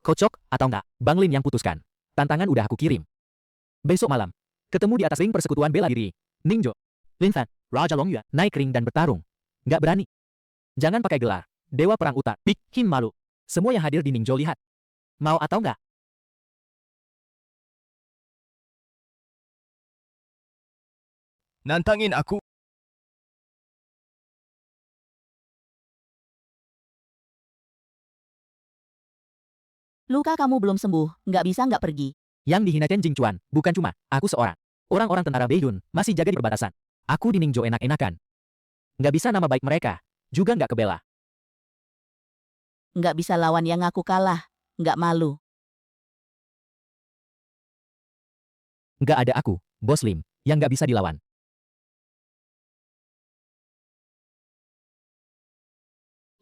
Kocok atau nggak, Bang Lin yang putuskan. Tantangan udah aku kirim. Besok malam, ketemu di atas ring persekutuan bela diri. Ningzhou, Lin Fan, Raja Longyuan, naik ring dan bertarung. Nggak berani. Jangan pakai gelar. Dewa Perang Utar, bikin malu. Semua yang hadir di Ningzhou lihat. Mau atau nggak? Nantangin aku. Luka kamu belum sembuh, nggak bisa nggak pergi. Yang dihina Chen Jingchuan, bukan cuma aku seorang. Orang-orang tentara Beiyun masih jaga di perbatasan. Aku di Ningzhou enak-enakan. Nggak bisa nama baik mereka, juga nggak kebela. Nggak bisa lawan yang aku kalah, nggak malu. Nggak ada aku, Bos Lim, yang nggak bisa dilawan.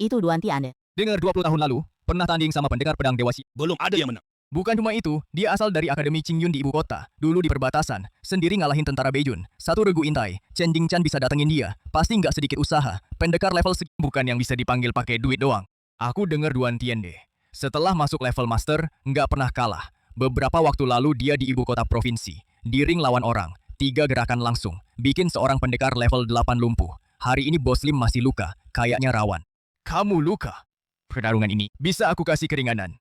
Itu Duanti Anda. Dengar 20 tahun lalu, pernah tanding sama pendekar pedang Dewa Si. Belum ada yang menang. Bukan cuma itu, dia asal dari Akademi Qingyun di ibu kota. Dulu di perbatasan, sendiri ngalahin tentara Beiyun. Satu regu intai, Chen Jingchan bisa datengin dia. Pasti nggak sedikit usaha. Pendekar level segi bukan yang bisa dipanggil pakai duit doang. Aku denger Duan Tiande. Setelah masuk level master, nggak pernah kalah. Beberapa waktu lalu dia di ibu kota provinsi. Di ring lawan orang. 3 gerakan langsung. Bikin seorang pendekar level 8 lumpuh. Hari ini Bos Lim masih luka. Kayaknya rawan. Kamu luka? Pertarungan ini bisa aku kasih keringanan.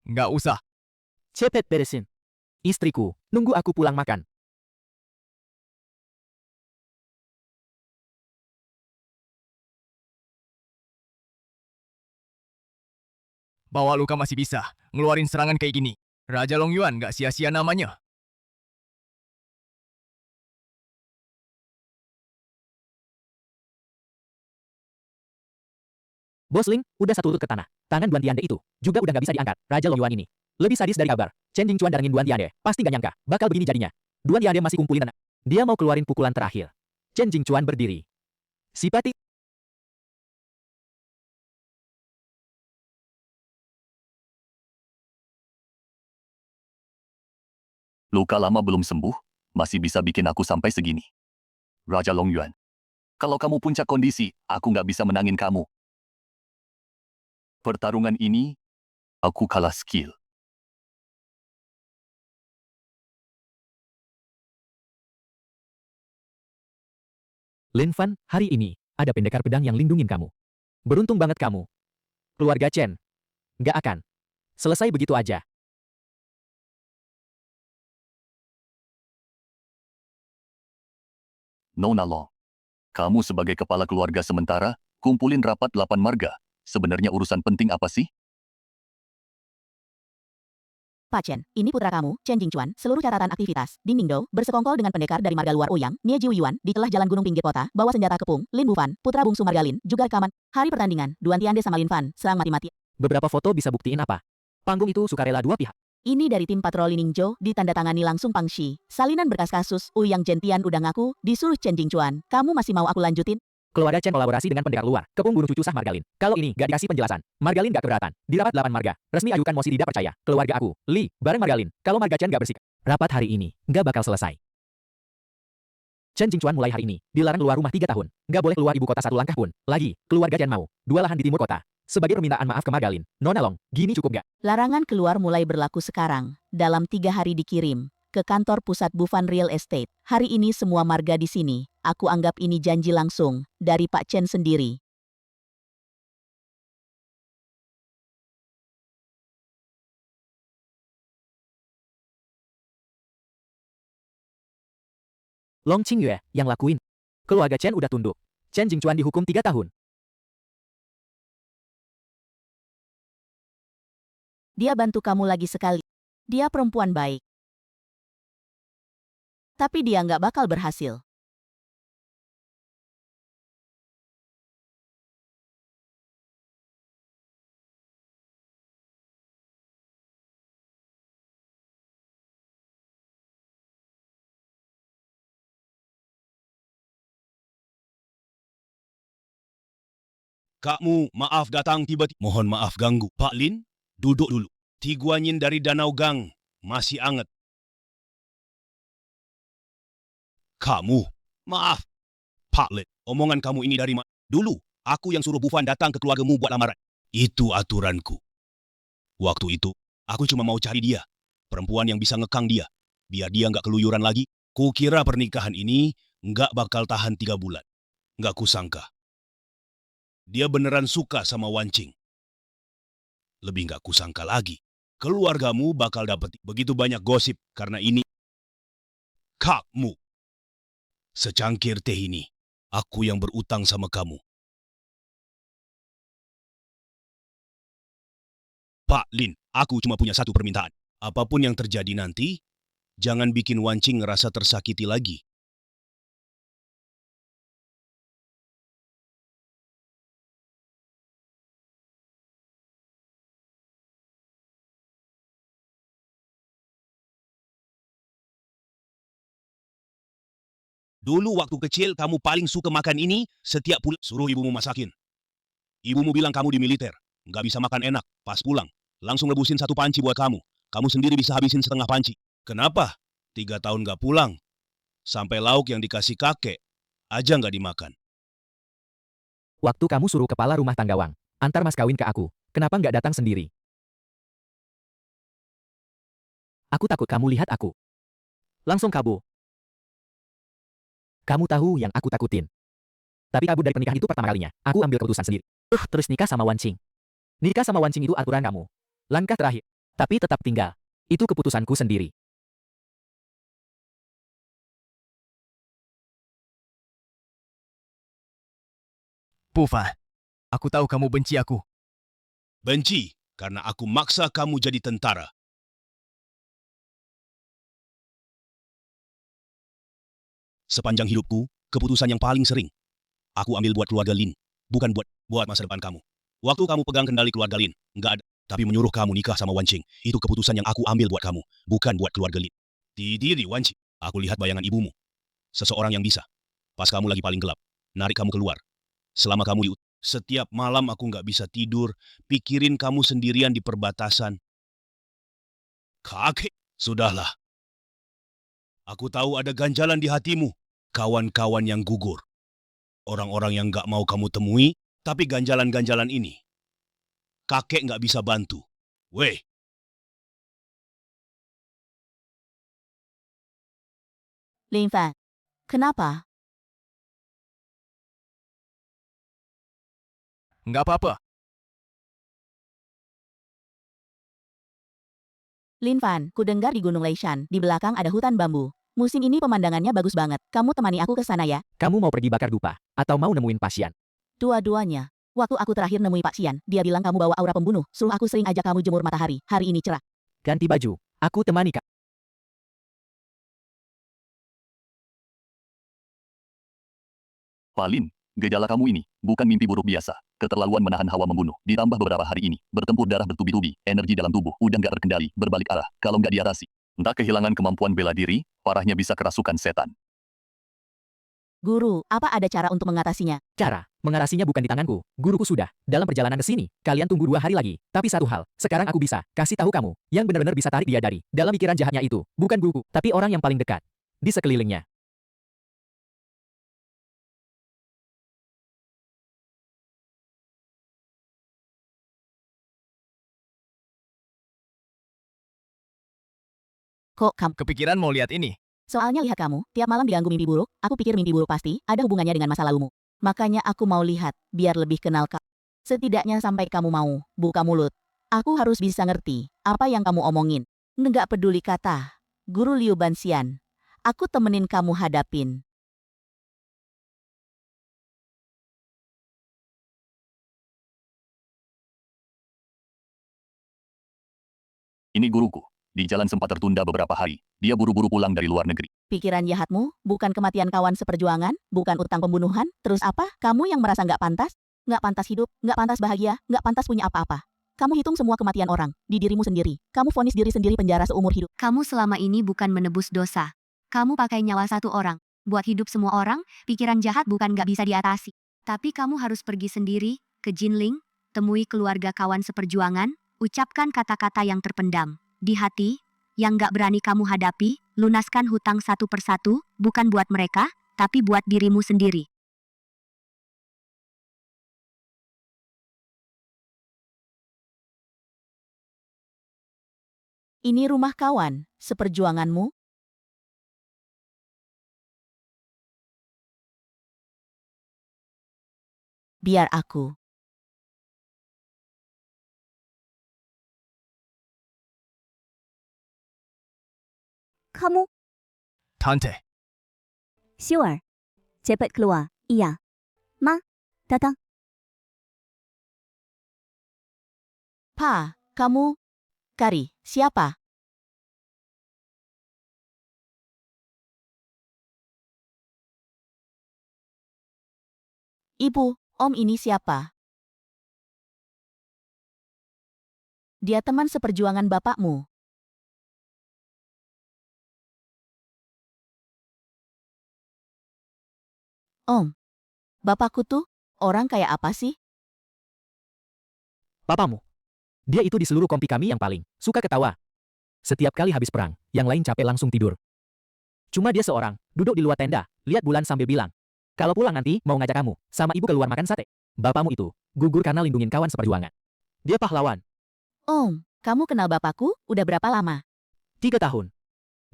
Nggak usah. Cepet beresin. Istriku, nunggu aku pulang makan. Bawa luka masih bisa. Ngeluarin serangan kayak gini. Raja Longyuan nggak sia-sia namanya. Bos Ling, udah satu lutut ke tanah. Tangan Duan Tiande itu, juga udah nggak bisa diangkat. Raja Longyuan ini. Lebih sadis dari kabar. Chen Jingchuan darengin Duan Tiande. Pasti gak nyangka, bakal begini jadinya. Duan Tiande masih kumpulin tenaga. Dia mau keluarin pukulan terakhir. Chen Jingchuan berdiri. Sipati. Luka lama belum sembuh, masih bisa bikin aku sampai segini. Raja Longyuan, kalau kamu puncak kondisi, aku nggak bisa menangin kamu. Pertarungan ini, aku kalah skill. Lin Fan, hari ini, ada pendekar pedang yang lindungin kamu. Beruntung banget kamu. Keluarga Chen. Nggak akan. Selesai begitu aja. Nona Long. Kamu sebagai kepala keluarga sementara, kumpulin rapat 8 marga. Sebenarnya urusan penting apa sih? Pak Chen, ini putra kamu, Chen Jingchuan, seluruh catatan aktivitas, Ding Ningdou, bersekongkol dengan pendekar dari marga luar Ouyang, Nie Jiu Yuan, di telah jalan gunung pinggir kota, bawa senjata kepung, Lin Bufan, putra bungsu marga Lin, juga rekaman. Hari pertandingan, Duan Tiande sama Lin Fan, serang mati-mati. Beberapa foto bisa buktiin apa? Panggung itu sukarela dua pihak. Ini dari tim patroli Ningzhou, ditandatangani langsung Pang Shi. Salinan berkas kasus, Ouyang Zhentian udah ngaku, disuruh Chen Jingchuan. Kamu masih mau aku lanjutin? Keluarga Chen kolaborasi dengan pendekar luar, kepung bunuh cucu sah Margalin. Kalau ini nggak dikasih penjelasan, Margalin nggak keberatan. Di rapat 8 marga, resmi ajukan mosi tidak percaya. Keluarga aku, Li, bareng Margalin. Kalau marga Chen nggak bersikap, rapat hari ini nggak bakal selesai. Chen Jingchuan mulai hari ini dilarang keluar rumah 3 tahun. Nggak boleh keluar ibu kota satu langkah pun. Lagi, keluarga Chen mau 2 lahan di timur kota. Sebagai permintaan maaf ke Margalin, Nona Long, gini cukup nggak? Larangan keluar mulai berlaku sekarang. Dalam 3 hari dikirim ke kantor pusat Bufan Real Estate. Hari ini semua marga di sini. Aku anggap ini janji langsung dari Pak Chen sendiri. Long Qingyue yang lakuin. Keluarga Chen udah tunduk. Chen Jingchuan dihukum 3 tahun. Dia bantu kamu lagi sekali. Dia perempuan baik. Tapi dia nggak bakal berhasil. Kakmu, maaf datang tiba-tiba. Mohon maaf ganggu. Pak Lin, duduk dulu. Tiguanyin dari Danau Gang. Masih anget. Kamu, maaf. Pak Lin, omongan kamu ini dari mana? Dulu, aku yang suruh Bufan datang ke keluargamu buat lamaran. Itu aturanku. Waktu itu, aku cuma mau cari dia. Perempuan yang bisa ngekang dia. Biar dia nggak keluyuran lagi. Kukira pernikahan ini nggak bakal tahan 3 bulan. Nggak kusangka. Dia beneran suka sama Wancing. Lebih nggak kusangka lagi. Keluargamu bakal dapet begitu banyak gosip karena ini. Kakmu. Secangkir teh ini, aku yang berutang sama kamu. Pak Lin, aku cuma punya satu permintaan. Apapun yang terjadi nanti, jangan bikin Wancing ngerasa tersakiti lagi. Dulu waktu kecil kamu paling suka makan ini, setiap pulang suruh ibumu masakin. Ibumu bilang kamu di militer, nggak bisa makan enak, pas pulang. Langsung rebusin 1 panci buat kamu. Kamu sendiri bisa habisin setengah panci. Kenapa? 3 tahun nggak pulang. Sampai lauk yang dikasih kakek aja nggak dimakan. Waktu kamu suruh kepala rumah tanggawang, antar mas kawin ke aku, kenapa nggak datang sendiri? Aku takut kamu lihat aku. Langsung kabur. Kamu tahu yang aku takutin. Tapi kabur dari pernikahan itu pertama kalinya. Aku ambil keputusan sendiri. Terus nikah sama Wancing. Nikah sama Wancing itu aturan kamu. Langkah terakhir. Tapi tetap tinggal. Itu keputusanku sendiri. Pufa, aku tahu kamu benci aku. Benci, karena aku maksa kamu jadi tentara. Sepanjang hidupku, keputusan yang paling sering aku ambil buat keluarga Lin, bukan buat masa depan kamu. Waktu kamu pegang kendali keluarga Lin, nggak ada. Tapi menyuruh kamu nikah sama Wancing, itu keputusan yang aku ambil buat kamu, bukan buat keluarga Lin. Di diri Wancing, aku lihat bayangan ibumu. Seseorang yang bisa. Pas kamu lagi paling gelap, narik kamu keluar. Selama kamu setiap malam aku nggak bisa tidur, pikirin kamu sendirian di perbatasan. Kakek, sudahlah. Aku tahu ada ganjalan di hatimu, kawan-kawan yang gugur. Orang-orang yang nggak mau kamu temui, tapi ganjalan-ganjalan ini, kakek nggak bisa bantu. Weh, Lin Fan, kenapa? Nggak apa-apa. Lin Fan, ku dengar di Gunung Leishan, di belakang ada hutan bambu. Musim ini pemandangannya bagus banget. Kamu temani aku ke sana ya. Kamu mau pergi bakar dupa? Atau mau nemuin pasien? Dua-duanya. Waktu aku terakhir nemui Pak Xian, dia bilang kamu bawa aura pembunuh. Suruh aku sering ajak kamu jemur matahari. Hari ini cerah. Ganti baju. Aku temani kak. Palin, gejala kamu ini bukan mimpi buruk biasa. Keterlaluan menahan hawa membunuh. Ditambah beberapa hari ini, bertempur darah bertubi-tubi, energi dalam tubuh udah nggak terkendali, berbalik arah. Kalau nggak diatasi, entah kehilangan kemampuan bela diri, parahnya bisa kerasukan setan. Guru, apa ada cara untuk mengatasinya? Cara mengatasinya bukan di tanganku. Guruku sudah. Dalam perjalanan ke sini, kalian tunggu 2 hari lagi. Tapi satu hal, sekarang aku bisa kasih tahu kamu yang benar-benar bisa tarik dia dari dalam pikiran jahatnya itu. Bukan guruku, tapi orang yang paling dekat di sekelilingnya. Kok kamu? Kepikiran mau lihat ini? Soalnya lihat kamu, tiap malam diganggu mimpi buruk, aku pikir mimpi buruk pasti ada hubungannya dengan masa lalumu. Makanya aku mau lihat, biar lebih kenal kamu. Setidaknya sampai kamu mau buka mulut. Aku harus bisa ngerti apa yang kamu omongin. Nggak peduli kata. Guru Liu Banxian. Aku temenin kamu hadapin. Ini guruku. Di jalan sempat tertunda beberapa hari. Dia buru-buru pulang dari luar negeri. Pikiran jahatmu, bukan kematian kawan seperjuangan, bukan utang pembunuhan, terus apa? Kamu yang merasa nggak pantas? Nggak pantas hidup, nggak pantas bahagia, nggak pantas punya apa-apa. Kamu hitung semua kematian orang, di dirimu sendiri. Kamu vonis diri sendiri penjara seumur hidup. Kamu selama ini bukan menebus dosa. Kamu pakai nyawa satu orang. Buat hidup semua orang, pikiran jahat bukan nggak bisa diatasi. Tapi kamu harus pergi sendiri, ke Jinling, temui keluarga kawan seperjuangan, ucapkan kata-kata yang terpendam di hati, yang nggak berani kamu hadapi, lunaskan hutang satu persatu, bukan buat mereka, tapi buat dirimu sendiri. Ini rumah kawan, seperjuanganmu. Biar aku. Kamu, Tante, Xiu'er, cepat keluar. Iya. Ma, datang. Pa, kamu. Kari, siapa? Ibu, Om ini siapa? Dia teman seperjuangan bapakmu. Om, bapakku tuh orang kayak apa sih? Papamu. Dia itu di seluruh kompi kami yang paling suka ketawa. Setiap kali habis perang, yang lain capek langsung tidur. Cuma dia seorang, duduk di luar tenda, lihat bulan sambil bilang, kalau pulang nanti mau ngajak kamu sama ibu keluar makan sate. Bapakmu itu gugur karena lindungin kawan seperjuangan. Dia pahlawan. Om, kamu kenal bapakku udah berapa lama? 3 tahun.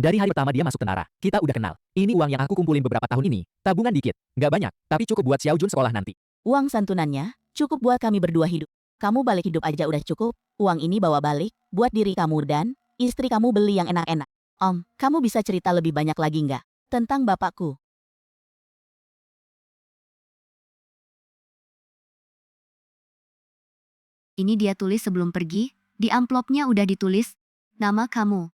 Dari hari pertama dia masuk tentara, kita udah kenal. Ini uang yang aku kumpulin beberapa tahun ini, tabungan dikit, nggak banyak, tapi cukup buat Xiao Jun sekolah nanti. Uang santunannya cukup buat kami berdua hidup. Kamu balik hidup aja udah cukup. Uang ini bawa balik buat diri kamu dan istri kamu beli yang enak-enak. Om, kamu bisa cerita lebih banyak lagi nggak tentang bapakku? Ini dia tulis sebelum pergi, di amplopnya udah ditulis, nama kamu.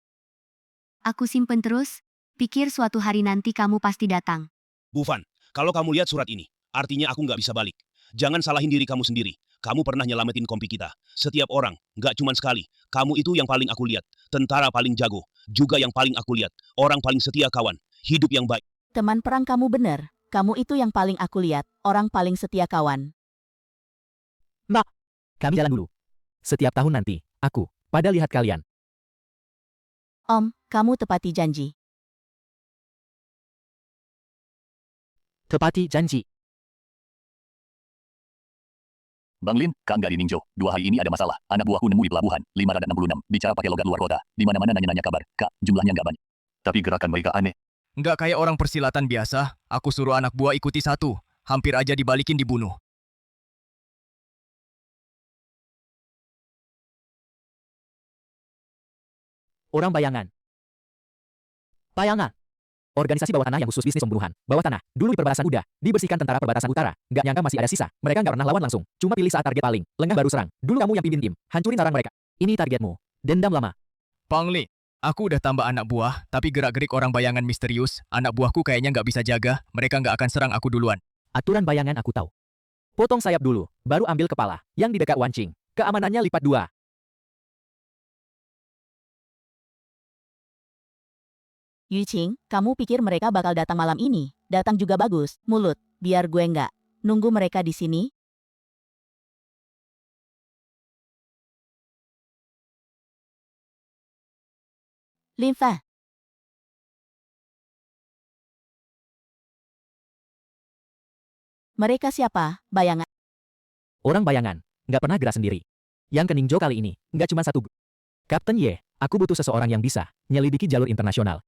Aku simpen terus, pikir suatu hari nanti kamu pasti datang. Bu Fan, kalau kamu lihat surat ini, artinya aku nggak bisa balik. Jangan salahin diri kamu sendiri. Kamu pernah nyelamatin kompi kita. Setiap orang, nggak cuma sekali. Kamu itu yang paling aku lihat. Tentara paling jago. Juga yang paling aku lihat. Orang paling setia kawan. Hidup yang baik. Teman perang kamu bener. Kamu itu yang paling aku lihat. Orang paling setia kawan. Kami jalan dulu. Setiap tahun nanti, aku pada lihat kalian. Om, kamu tepati janji. Tepati janji. Bang Lin, Kak Nggak di Ningzhou. 2 hari ini ada masalah. Anak buahku nemu di pelabuhan, 566. Bicara pakai logat luar kota. Di mana-mana nanya-nanya kabar. Kak, jumlahnya nggak banyak. Tapi gerakan mereka aneh. nggak kayak orang persilatan biasa. Aku suruh anak buah ikuti satu. Hampir aja dibalikin dibunuh. Orang bayangan. Bayangan. Organisasi bawah tanah yang khusus bisnis pembunuhan. Bawah tanah. Dulu di perbatasan udah dibersihkan tentara perbatasan utara. Nggak nyangka masih ada sisa. Mereka nggak pernah lawan langsung. Cuma pilih saat target paling. Lengah baru serang. Dulu kamu yang pimpin tim. Hancurin sarang mereka. Ini targetmu. Dendam lama. Pang Li, aku udah tambah anak buah, tapi gerak-gerik orang bayangan misterius. Anak buahku kayaknya nggak bisa jaga. Mereka nggak akan serang aku duluan. Aturan bayangan aku tahu. Potong sayap dulu, baru ambil kepala. Yang di dekat Wancing. Keamanannya lipat 2. Yuqing, kamu pikir mereka bakal datang malam ini? Datang juga bagus, mulut. Biar gue nggak nunggu mereka di sini. Limfa. Mereka siapa? Bayangan. Orang bayangan. Nggak pernah gerak sendiri. Yang ke Ningzhou kali ini, nggak cuma satu. Kapten Ye, aku butuh seseorang yang bisa nyelidiki jalur internasional.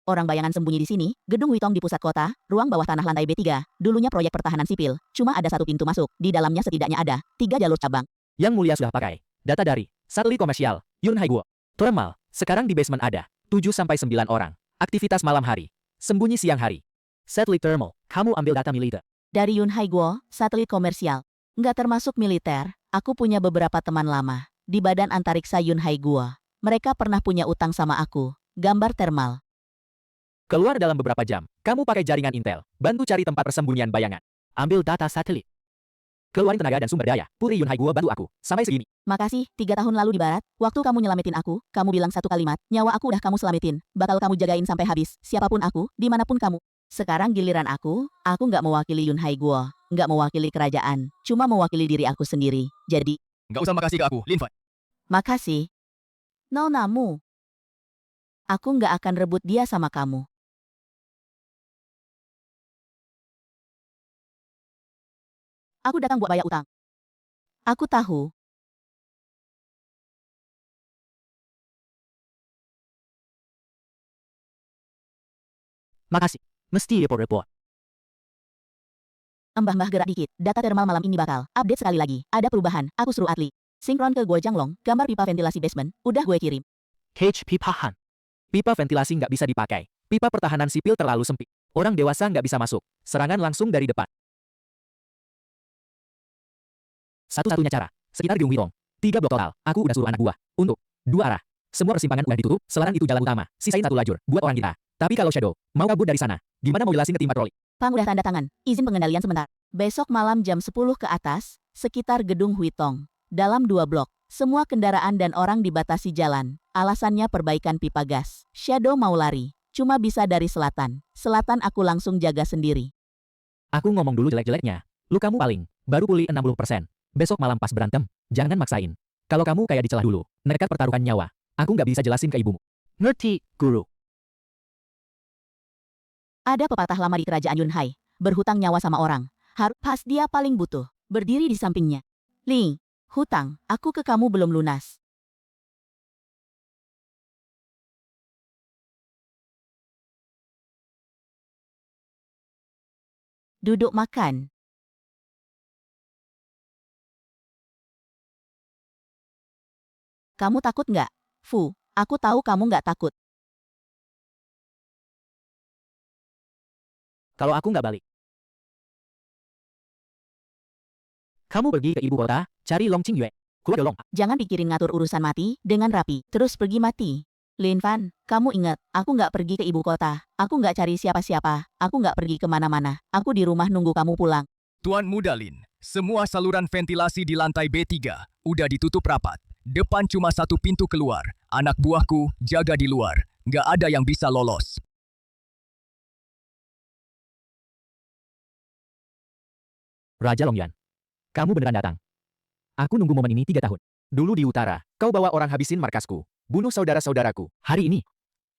Orang bayangan sembunyi di sini, gedung Witong di pusat kota, ruang bawah tanah lantai B3, dulunya proyek pertahanan sipil, cuma ada satu pintu masuk, di dalamnya setidaknya ada 3 jalur cabang. Yang mulia sudah pakai. Data dari satelit komersial, Yunhai Guo. Thermal, sekarang di basement ada 7-9 orang. Aktivitas malam hari, sembunyi siang hari. Satelit thermal, kamu ambil data militer. Dari Yunhai Guo, satelit komersial. Nggak termasuk militer, aku punya beberapa teman lama. Di badan antariksa Yunhai Guo. Mereka pernah punya utang sama aku. Gambar thermal. Keluar dalam beberapa jam, kamu pakai jaringan Intel, bantu cari tempat persembunyian bayangan. Ambil data satelit. Keluarin tenaga dan sumber daya, Putri Yunhai Guo bantu aku, sampai segini. Makasih, 3 tahun lalu di barat, waktu kamu nyelamatin aku, kamu bilang satu kalimat, nyawa aku udah kamu selamatin, bakal kamu jagain sampai habis, siapapun aku, dimanapun kamu. Sekarang giliran aku nggak mewakili Yunhai Guo, nggak mewakili kerajaan, cuma mewakili diri aku sendiri, jadi... Nggak usah makasih ke aku, Lin Fan. Makasih. Nonamu. Aku nggak akan rebut dia sama kamu. Aku datang buat bayar utang. Aku tahu. Makasih. Mesti report-report. Mbah gerak dikit. Data thermal malam ini bakal update sekali lagi. Ada perubahan. Aku suruh Atli sinkron ke Guo Jianglong. Gambar pipa ventilasi basement. Udah gue kirim. Cage pipahan. Pipa ventilasi nggak bisa dipakai. Pipa pertahanan sipil terlalu sempit. Orang dewasa nggak bisa masuk. Serangan langsung dari depan. Satu-satunya cara. Sekitar Gyung Witong. 3 blok total. Aku udah suruh anak buah. Untuk 2 arah. Semua persimpangan udah ditutup. Selaran itu jalan utama. Sisain 1 lajur. Buat orang kita. Tapi kalau Shadow mau kabur dari sana, gimana mau jelasin ke tim patroli? Pang udah tanda tangan. Izin pengendalian sebentar. Besok malam jam 10 ke atas, sekitar gedung Huitong. Dalam 2 blok. Semua kendaraan dan orang dibatasi jalan. Alasannya perbaikan pipa gas. Shadow mau lari. Cuma bisa dari selatan. Selatan aku langsung jaga sendiri. Aku ngomong dulu jelek-jeleknya. Lu kamu paling. Baru pulih 60%. Besok malam pas berantem, jangan maksain. Kalau kamu kayak dicelah dulu, nekat pertaruhkan nyawa. Aku nggak bisa jelasin ke ibumu. Ngerti, guru. Ada pepatah lama di kerajaan Yunhai. Berhutang nyawa sama orang. Harus pas dia paling butuh. Berdiri di sampingnya. Ling, hutang, aku ke kamu belum lunas. Duduk makan. Kamu takut nggak? Fu, aku tahu kamu nggak takut. Kalau aku nggak balik. Kamu pergi ke ibu kota, cari Long Qingyue. Keluar Long. Jangan pikirin ngatur urusan mati dengan rapi, terus pergi mati. Lin Fan, kamu ingat, aku nggak pergi ke ibu kota. Aku nggak cari siapa-siapa. Aku nggak pergi kemana-mana. Aku di rumah nunggu kamu pulang. Tuan Muda Lin, semua saluran ventilasi di lantai B3 udah ditutup rapat. Depan cuma satu pintu keluar. Anak buahku jaga di luar. Nggak ada yang bisa lolos. Raja Longyan. Kamu beneran datang. Aku nunggu momen ini 3 tahun. Dulu di utara, kau bawa orang habisin markasku. Bunuh saudara-saudaraku. Hari ini,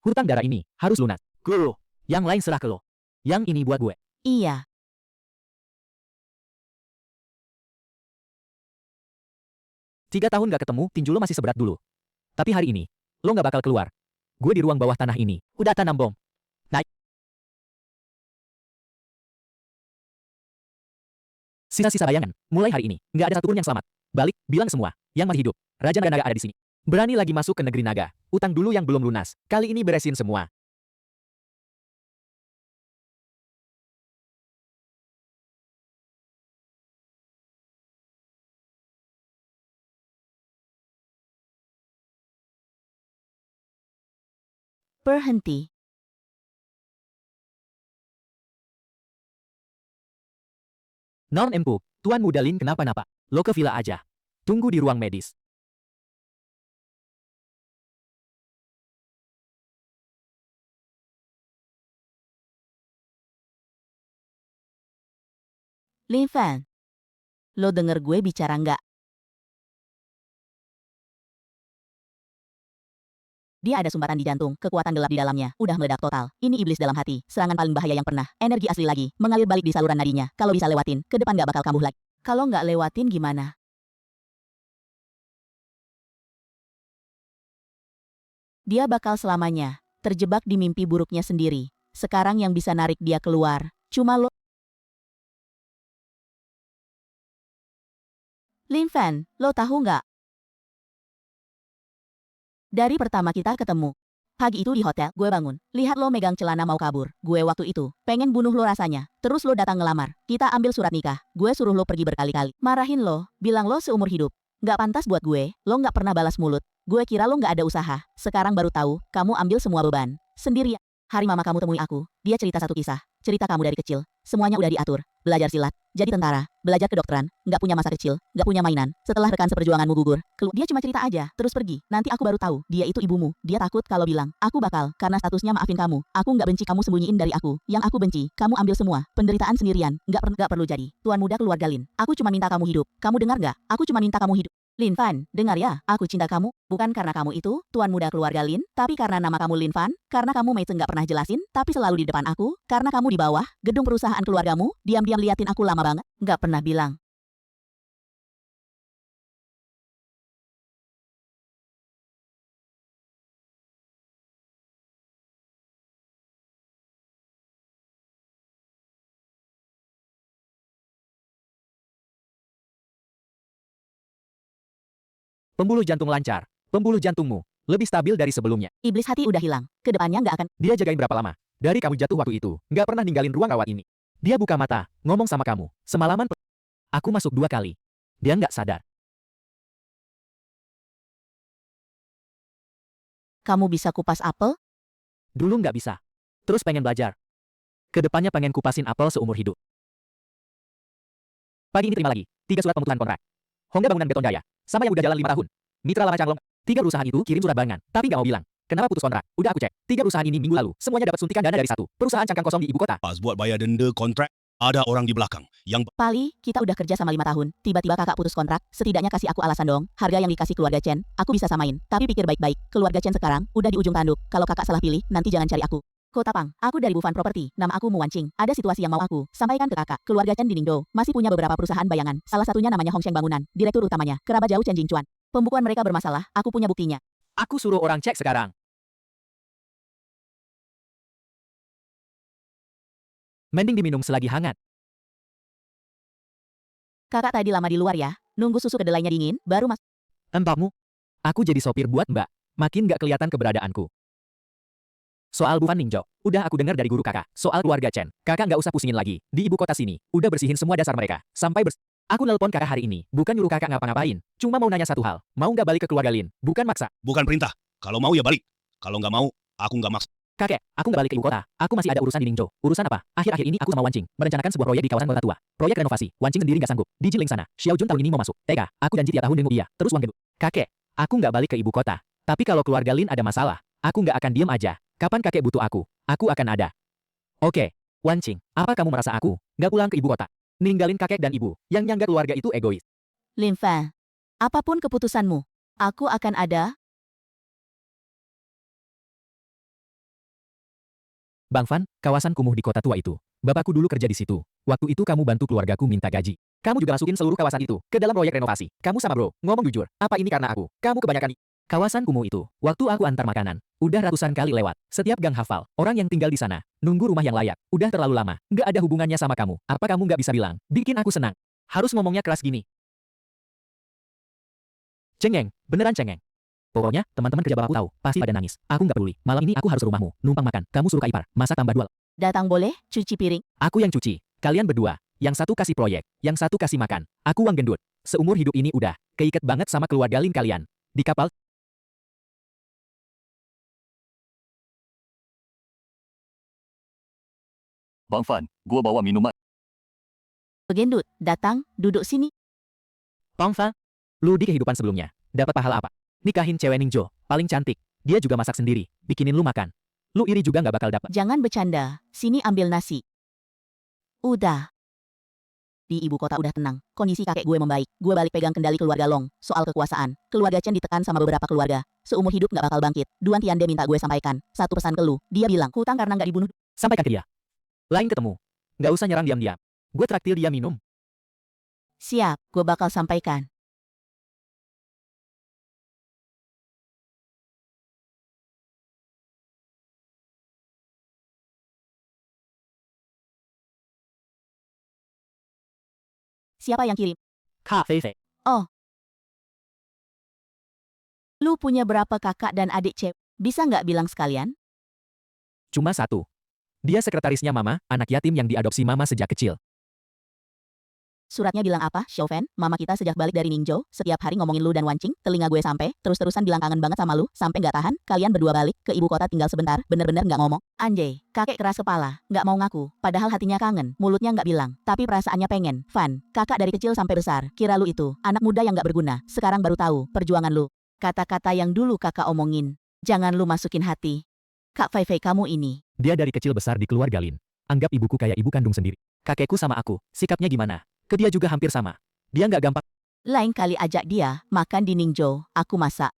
hutang darah ini harus lunas. Guru, yang lain serah ke lo. Yang ini buat gue. Iya. Tiga tahun gak ketemu, tinju lo masih seberat dulu. Tapi hari ini, lo gak bakal keluar. Gue di ruang bawah tanah ini, udah tanam bom. Sisa-sisa bayangan, mulai hari ini, nggak ada satupun yang selamat. Balik, bilang semua, yang masih hidup. Raja Naga-Naga ada di sini. Berani lagi masuk ke negeri naga. Utang dulu yang belum lunas. Kali ini beresin semua. Berhenti. Non Empu, Tuan Muda Lin kenapa-napa. Lo ke villa aja. Tunggu di ruang medis. Lin Fan. Lo denger gue bicara nggak? Dia ada sumbatan di jantung, kekuatan gelap di dalamnya, udah meledak total. Ini iblis dalam hati, serangan paling bahaya yang pernah. Energi asli lagi, mengalir balik di saluran nadinya. Kalau bisa lewatin, ke depan nggak bakal kambuh lagi. Kalau nggak lewatin gimana? Dia bakal selamanya terjebak di mimpi buruknya sendiri. Sekarang yang bisa narik dia keluar, cuma lo. Lin Fan, lo tahu nggak? Dari pertama kita ketemu. Pagi itu di hotel, gue bangun. Lihat lo megang celana mau kabur. Gue waktu itu, pengen bunuh lo rasanya. Terus lo datang ngelamar. Kita ambil surat nikah. Gue suruh lo pergi berkali-kali. Marahin lo, bilang lo seumur hidup. Nggak pantas buat gue, lo nggak pernah balas mulut. Gue kira lo nggak ada usaha. Sekarang baru tahu, kamu ambil semua beban. Sendirian. Hari mama kamu temui aku, dia cerita satu kisah. Cerita kamu dari kecil. Semuanya udah diatur. Belajar silat, jadi tentara, belajar kedokteran, nggak punya masa kecil, nggak punya mainan. Setelah rekan seperjuanganmu gugur, dia cuma cerita aja, terus pergi. Nanti aku baru tahu, dia itu ibumu. Dia takut kalau bilang, aku bakal, karena statusnya maafin kamu. Aku nggak benci kamu sembunyiin dari aku. Yang aku benci, kamu ambil semua. Penderitaan sendirian, nggak perlu jadi. Tuan muda keluarga Lin, aku cuma minta kamu hidup. Kamu dengar nggak? Aku cuma minta kamu hidup. Lin Fan, dengar ya, aku cinta kamu, bukan karena kamu itu, tuan muda keluarga Lin, tapi karena nama kamu Lin Fan, karena kamu Mei nggak pernah jelasin, tapi selalu di depan aku, karena kamu di bawah, gedung perusahaan keluargamu, diam-diam liatin aku lama banget, nggak pernah bilang. Pembuluh jantung lancar. Pembuluh jantungmu lebih stabil dari sebelumnya. Iblis hati udah hilang, kedepannya nggak akan. Dia jagain berapa lama? Dari kamu jatuh waktu itu, nggak pernah ninggalin ruang rawat ini. Dia buka mata, ngomong sama kamu. Semalaman aku masuk 2 kali. Dia nggak sadar. Kamu bisa kupas apel? Dulu nggak bisa. Terus pengen belajar. Kedepannya pengen kupasin apel seumur hidup. Pagi ini terima lagi 3 surat pemutusan kontrak. Hongga Bangunan Beton Jaya, sama yang udah jalan 5 tahun. Mitra lama Changlong. 3 perusahaan itu kirim surat bangan, tapi nggak mau bilang. Kenapa putus kontrak? Udah aku cek. 3 perusahaan ini minggu lalu, semuanya dapat suntikan dana dari satu perusahaan cangkang kosong di ibu kota. Pas buat bayar denda kontrak, ada orang di belakang yang Pali, kita udah kerja sama 5 tahun. Tiba-tiba kakak putus kontrak, setidaknya kasih aku alasan dong. Harga yang dikasih keluarga Chen, aku bisa samain. Tapi pikir baik-baik, keluarga Chen sekarang udah di ujung tanduk. Kalau kakak salah pilih, nanti jangan cari aku. Kota Pang, aku dari Bufan Property, nama aku Mu Wancing. Ada situasi yang mau aku sampaikan ke kakak. Keluarga Chen di Ningdo masih punya beberapa perusahaan bayangan. Salah satunya namanya Hongsheng Bangunan, direktur utamanya, kerabat jauh Chen Jingchuan. Pembukuan mereka bermasalah, aku punya buktinya. Aku suruh orang cek sekarang. Mending diminum selagi hangat. Kakak tadi lama di luar ya, nunggu susu kedelainya dingin, baru masuk. Empakmu. Aku jadi sopir buat mbak. Makin nggak kelihatan keberadaanku. Soal Bufan Ningjo, udah aku dengar dari guru kakak. Soal keluarga Chen, kakak nggak usah pusingin lagi. Di ibu kota sini, udah bersihin semua dasar mereka. Sampai Aku nelpon kakak hari ini, bukan nyuruh kakak ngapa-ngapain. Cuma mau nanya satu hal, mau nggak balik ke keluarga Lin? Bukan maksa. bukan perintah. Kalau mau ya balik. Kalau nggak mau, aku nggak maksa. Kakek, aku nggak balik ke ibu kota. Aku masih ada urusan di Ningzhou. Urusan apa? Akhir-akhir ini aku sama Wancing merencanakan sebuah proyek di kawasan kota tua. Proyek renovasi. Wancing sendiri nggak sanggup. Di Jiling sana, Xiao Jun tahun ini mau masuk. Tega, aku janji tiap tahun nengok dia. Terus uang gendut. Kakek, aku nggak balik ke ibu kota. Tapi kalau keluarga Lin ada masalah, aku nggak akan diem aja. Kapan kakek butuh aku akan ada. Oke, Wancing, apa kamu merasa aku nggak pulang ke ibu kota? Ninggalin kakek dan ibu, yang nyangga keluarga itu egois. Lin Fan, apapun keputusanmu, aku akan ada. Bang Fan, kawasan kumuh di kota tua itu. Bapakku dulu kerja di situ. Waktu itu kamu bantu keluargaku minta gaji. Kamu juga masukin seluruh kawasan itu ke dalam proyek renovasi. Kamu sama bro, ngomong jujur, apa ini karena aku? Kamu kebanyakan kawasan kumuh itu. Waktu aku antar makanan, udah ratusan kali lewat. Setiap gang hafal, orang yang tinggal di sana, nunggu rumah yang layak. Udah terlalu lama, nggak ada hubungannya sama kamu. Apa kamu nggak bisa bilang, bikin aku senang? Harus ngomongnya keras gini. Cengeng, beneran cengeng. Pokoknya, teman-teman kerja bapakku tahu, pasti pada nangis. Aku nggak peduli. Malam ini aku harus ke rumahmu, numpang makan. Kamu suruh Kak Ipar, masak tambah 2. Datang boleh, cuci piring. Aku yang cuci. Kalian berdua. Yang satu kasih proyek, yang satu kasih makan. Aku uang gendut. Seumur hidup ini udah keikat banget sama keluarga Lin kalian. Di kapal, Bang Fan, gua bawa minuman. Gendut, datang, duduk sini. Tongfa, lu di kehidupan sebelumnya, dapat pahala apa? Nikahin cewek Ningjo, paling cantik. Dia juga masak sendiri, bikinin lu makan. Lu iri juga nggak bakal dapat. Jangan bercanda, sini ambil nasi. Udah. Di ibu kota udah tenang, kondisi kakek gue membaik. Gue balik pegang kendali keluarga Long. Soal kekuasaan, keluarga Chen ditekan sama beberapa keluarga. Seumur hidup nggak bakal bangkit. Duan Tiande minta gue sampaikan satu pesan ke lu. Dia bilang, hutang karena nggak dibunuh. Sampaikan ke dia. Lain ketemu. Nggak usah nyerang diam-diam. Gue traktir dia minum. Siap, gue bakal sampaikan. Siapa yang kirim? Kak Fei Fei. Lu punya berapa kakak dan adik cewek? Bisa nggak bilang sekalian? Cuma satu. Dia sekretarisnya mama, anak yatim yang diadopsi mama sejak kecil. Suratnya bilang apa, Xiaofen? Mama kita sejak balik dari Ningzhou, setiap hari ngomongin lu dan Wancing, telinga gue sampai, terus-terusan bilang kangen banget sama lu, sampai nggak tahan, kalian berdua balik, ke ibu kota tinggal sebentar, bener-bener nggak ngomong. Anjay, kakek keras kepala, nggak mau ngaku, padahal hatinya kangen, mulutnya nggak bilang, tapi perasaannya pengen. Fan, kakak dari kecil sampai besar, kira lu itu, anak muda yang nggak berguna, sekarang baru tahu, perjuangan lu. Kata-kata yang dulu kakak omongin, jangan lu masukin hati. Kak Fei Fei kamu ini. Dia dari kecil besar di keluarga Lin. Anggap ibuku kayak ibu kandung sendiri. Kakekku sama aku, sikapnya gimana? Ke dia juga hampir sama. Dia nggak gampang. Lain kali ajak dia, makan di Ningzhou, aku masak.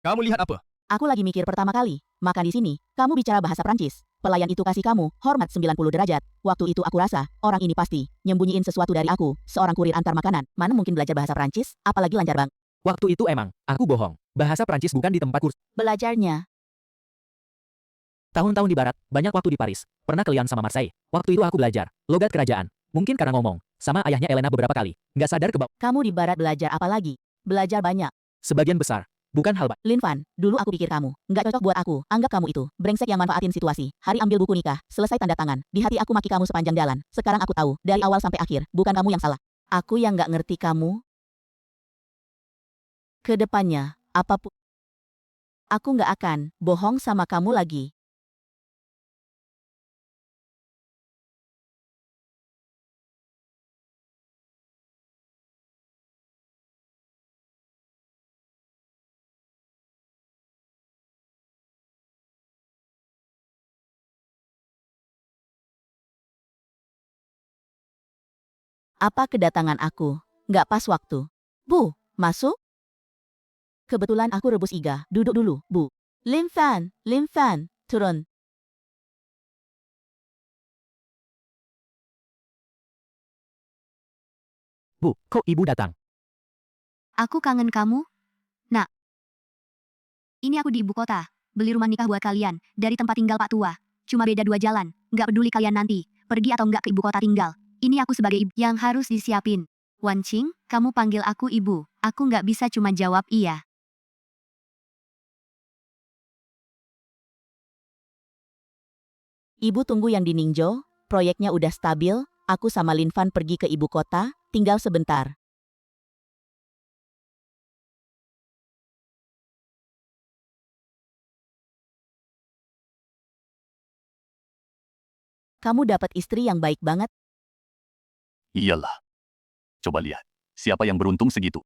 Kamu lihat apa? Aku lagi mikir pertama kali, makan di sini, kamu bicara bahasa Prancis. Pelayan itu kasih kamu, hormat 90 derajat. Waktu itu aku rasa, orang ini pasti, nyembunyiin sesuatu dari aku, seorang kurir antar makanan. Mana mungkin belajar bahasa Prancis, apalagi lancar bang. Waktu itu emang, aku bohong. Bahasa Prancis bukan di tempat kurs. Belajarnya, Tahun-tahun di barat, banyak waktu di Paris. Pernah ke Lyon sama Marseille. Waktu itu aku belajar, logat kerajaan. Mungkin karena ngomong, sama ayahnya Elena beberapa kali. Nggak sadar kamu di barat belajar apa lagi? Belajar banyak. sebagian besar. Bukan hal Lin Fan, dulu aku pikir kamu, nggak cocok buat aku, anggap kamu itu, brengsek yang manfaatin situasi. Hari ambil buku nikah, selesai tanda tangan, di hati aku maki kamu sepanjang jalan. Sekarang aku tahu, dari awal sampai akhir, bukan kamu yang salah. Aku yang nggak ngerti kamu. Kedepannya, apapun, aku nggak akan bohong sama kamu lagi. Apa kedatangan aku? Nggak pas waktu. Bu, masuk? Kebetulan aku rebus iga. Duduk dulu, Bu. Lim Fan, turun. Bu, kok ibu datang? Aku kangen kamu. Nak. Ini aku di ibu kota. Beli rumah nikah buat kalian. Dari tempat tinggal Pak Tua. Cuma beda 2 jalan. Nggak peduli kalian nanti. Pergi atau nggak ke ibu kota tinggal. Ini aku sebagai ibu yang harus disiapin. Wancing, kamu panggil aku ibu. Aku nggak bisa cuma jawab iya. Ibu tunggu yang di Ningzhou, proyeknya udah stabil, aku sama Lin Fan pergi ke ibu kota, tinggal sebentar. Kamu dapat istri yang baik banget. Iyalah. Coba lihat. Siapa yang beruntung segitu?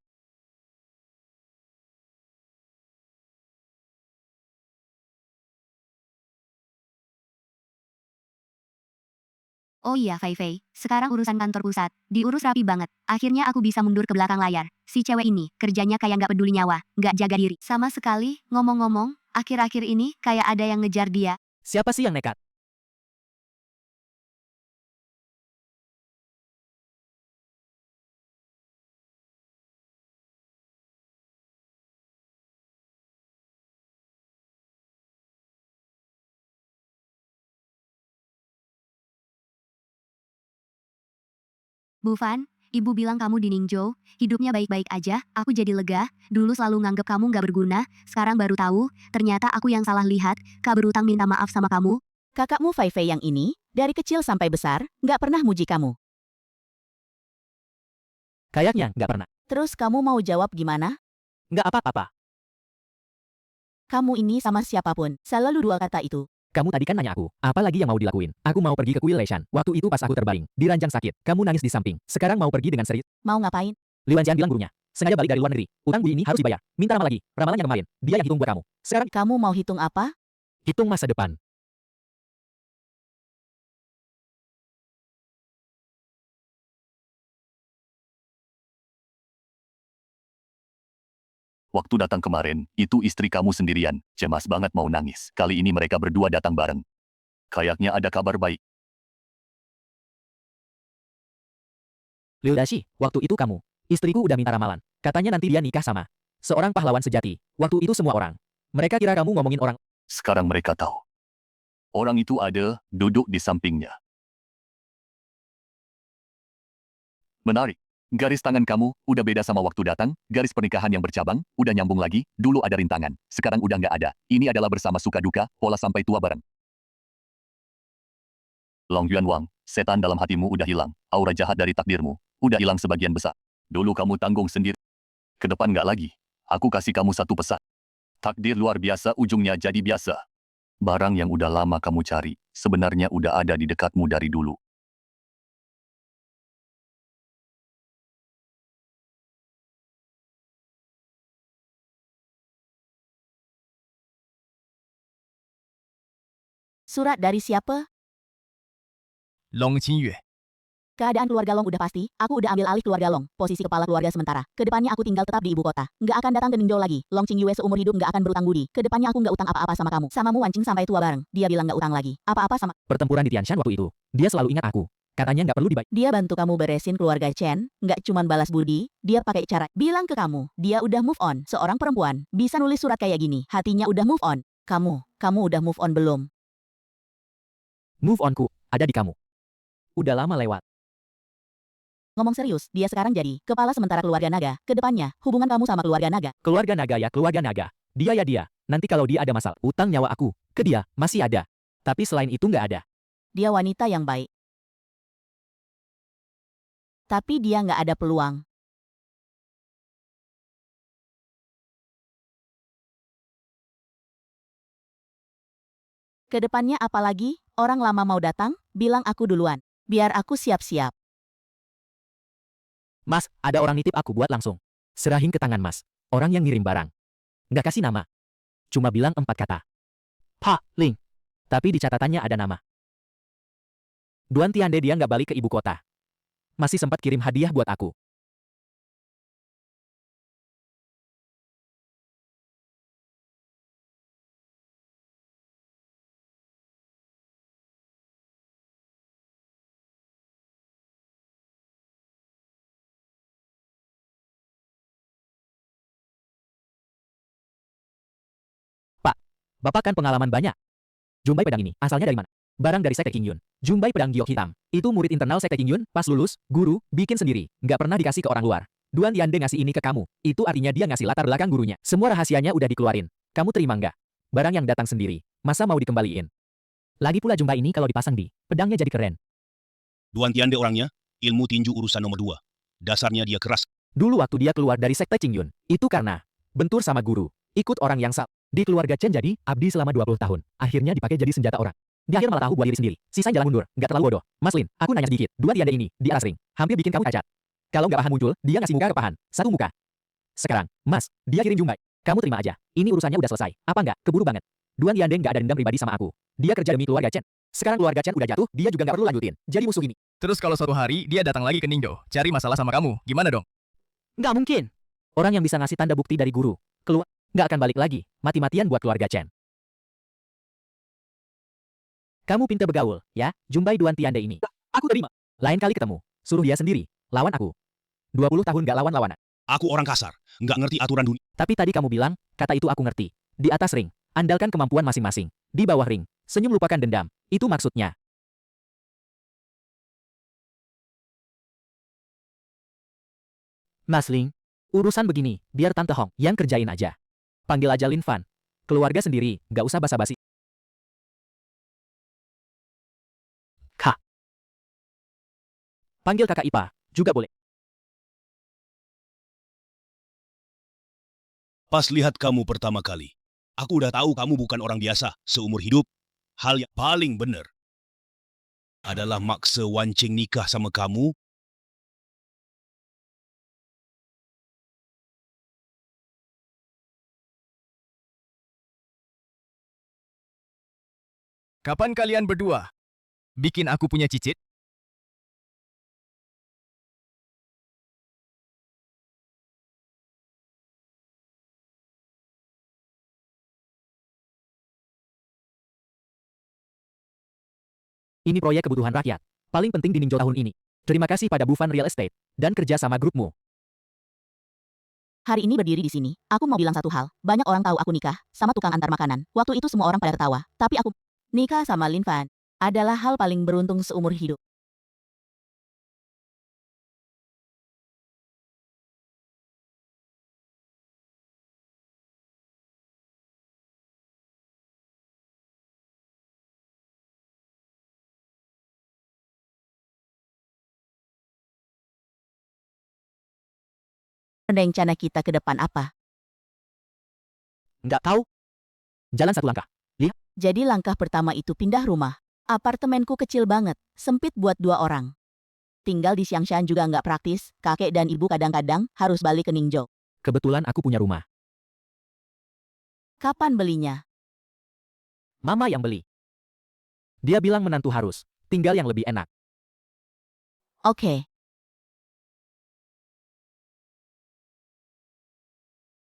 Oh iya, Fei Fei. Sekarang urusan kantor pusat. Diurus rapi banget. Akhirnya aku bisa mundur ke belakang layar. Si cewek ini, kerjanya kayak nggak peduli nyawa, nggak jaga diri. Sama sekali, ngomong-ngomong, akhir-akhir ini kayak ada yang ngejar dia. Siapa sih yang nekat? Bu Fan, ibu bilang kamu di Ningzhou, hidupnya baik-baik aja, aku jadi lega, dulu selalu nganggep kamu nggak berguna, sekarang baru tahu, ternyata aku yang salah lihat, Kak berutang minta maaf sama kamu. Kakakmu Fei Fei yang ini, dari kecil sampai besar, nggak pernah muji kamu. Kayaknya nggak pernah. Terus kamu mau jawab gimana? Nggak apa-apa. Kamu ini sama siapapun, selalu dua kata itu. Kamu tadi kan nanya aku, apa lagi yang mau dilakuin? Aku mau pergi ke kuil Leishan. Waktu itu pas aku terbaring, di ranjang sakit, kamu nangis di samping. Sekarang mau pergi dengan serius. Mau ngapain? Liu Anjian bilang gurunya, sengaja balik dari luar negeri. Utang budi ini harus dibayar. Minta ramal lagi. Ramalannya kemarin, dia yang hitung buat kamu. Sekarang Kamu mau hitung apa? hitung masa depan. Waktu datang kemarin, itu istri kamu sendirian, cemas banget mau nangis. Kali ini mereka berdua datang bareng. Kayaknya ada kabar baik. Liu Dashi, waktu itu kamu, istriku udah minta ramalan. Katanya nanti dia nikah sama seorang pahlawan sejati. Waktu itu semua orang, mereka kira kamu ngomongin orang. Sekarang mereka tahu. Orang itu ada, duduk di sampingnya. Menarik. Garis tangan kamu udah beda sama waktu datang, garis pernikahan yang bercabang, udah nyambung lagi, dulu ada rintangan, sekarang udah nggak ada. Ini adalah bersama suka duka, pola sampai tua bareng. Long Yuan Wang, setan dalam hatimu udah hilang, aura jahat dari takdirmu, udah hilang sebagian besar. Dulu kamu tanggung sendiri. Ke depan nggak lagi. Aku kasih kamu satu pesan. Takdir luar biasa ujungnya jadi biasa. Barang yang udah lama kamu cari, sebenarnya udah ada di dekatmu dari dulu. Surat dari siapa? Long Qingyue. Keadaan keluarga Long udah pasti, aku udah ambil alih keluarga Long, posisi kepala keluarga sementara. Kedepannya aku tinggal tetap di ibu kota. Nggak akan datang ke Ningzhou lagi. Long Qingyue seumur hidup nggak akan berutang budi. Kedepannya aku nggak utang apa-apa sama kamu. Samamu Wancing sampai tua bareng. Dia bilang nggak utang lagi. Apa-apa sama. Pertempuran di Tianshan waktu itu, dia selalu ingat aku. Katanya nggak perlu dibayar. Dia bantu kamu beresin keluarga Chen, nggak cuman balas budi, dia pakai cara bilang ke kamu, dia udah move on. Seorang perempuan, bisa nulis surat kayak gini, hatinya udah move on. Kamu udah move on belum? Move onku, ada di kamu. Udah lama lewat. Ngomong serius, dia sekarang jadi kepala sementara keluarga naga. Kedepannya, hubungan kamu sama keluarga naga. Keluarga naga ya keluarga naga. Dia ya dia. Nanti kalau dia ada masalah, utang nyawa aku, ke dia, masih ada. Tapi selain itu nggak ada. Dia wanita yang baik. Tapi dia nggak ada peluang. Kedepannya apalagi, orang lama mau datang, bilang aku duluan. Biar aku siap-siap. Mas, ada orang nitip aku buat langsung. Serahin ke tangan mas. Orang yang ngirim barang. Nggak kasih nama. Cuma bilang 4 kata. Pa, Ling. Tapi di catatannya ada nama. Duan Tiande dia nggak balik ke ibu kota. Masih sempat kirim hadiah buat aku. Pak, Bapak kan pengalaman banyak. Jumbai pedang ini, asalnya dari mana? Barang dari Sekte Qingyun. Jumbai pedang giok hitam. Itu murid internal Sekte Qingyun, pas lulus, guru, bikin sendiri. Nggak pernah dikasih ke orang luar. Duan Tiande ngasih ini ke kamu. Itu artinya dia ngasih latar belakang gurunya. Semua rahasianya udah dikeluarin. Kamu terima nggak? Barang yang datang sendiri. Masa mau dikembaliin? Lagi pula Jumbai ini kalau dipasang di pedangnya jadi keren. Duan Tiande orangnya, ilmu tinju urusan nomor 2. Dasarnya dia keras. Dulu waktu dia keluar dari Sekte Qingyun, itu karena bentur sama guru. Ikut orang yang di keluarga Chen jadi abdi selama 20 tahun. Akhirnya dipakai jadi senjata orang. Di akhir malah tahu buat diri sendiri. Sisanya jalan mundur, nggak terlalu bodoh. Mas Lin, aku nanya sedikit. Duan Tiande ini, di atas ring, hampir bikin kamu cacat. Kalau nggak pahan muncul, dia ngasih muka ke pahan. Satu muka. Sekarang, Mas, dia kirim Jumbai. Kamu terima aja. Ini urusannya udah selesai. Apa nggak? Keburu banget. Duan Yandeng nggak ada dendam pribadi sama aku. Dia kerja demi keluarga Chen. Sekarang keluarga Chen udah jatuh, dia juga nggak perlu lanjutin. Jadi musuh ini. Terus kalau suatu hari dia datang lagi ke Ningdo, cari masalah sama kamu, gimana dong? Nggak mungkin. Orang yang bisa ngasih tanda bukti dari guru, keluar, nggak akan balik lagi. Mati-matian buat keluarga Chen. Kamu pintar bergaul, ya? Jumpai Duan Tiande ini. Aku terima. Lain kali ketemu, suruh dia sendiri, lawan aku. 20 tahun nggak lawan-lawanan. Aku orang kasar, nggak ngerti aturan dunia. Tapi tadi kamu bilang, kata itu aku ngerti. Di atas ring, andalkan kemampuan masing-masing. Di bawah ring, senyum lupakan dendam. Itu maksudnya. Mas Ling, urusan begini, biar Tante Hong yang kerjain aja. Panggil aja Lin Fan. Keluarga sendiri, nggak usah basa-basi. Kak. Panggil kakak Ipa, juga boleh. Pas lihat kamu pertama kali, aku udah tahu kamu bukan orang biasa seumur hidup. Hal yang paling benar adalah maksa Wancing nikah sama kamu. Kapan kalian berdua bikin aku punya cicit? Ini proyek kebutuhan rakyat. Paling penting di Ningjo tahun ini. Terima kasih pada Bufan Real Estate dan kerja sama grupmu. Hari ini berdiri di sini, aku mau bilang satu hal. Banyak orang tahu aku nikah sama tukang antar makanan. Waktu itu semua orang pada ketawa. Tapi aku nikah sama Lin Fan adalah hal paling beruntung seumur hidup. Rencana kita ke depan apa? Nggak tahu? Jalan satu langkah. Jadi langkah pertama itu pindah rumah. Apartemenku kecil banget, sempit buat 2 orang. Tinggal di Xiangshan juga nggak praktis, kakek dan ibu kadang-kadang harus balik ke Ningjo. Kebetulan aku punya rumah. Kapan belinya? Mama yang beli. Dia bilang menantu harus tinggal yang lebih enak. Oke,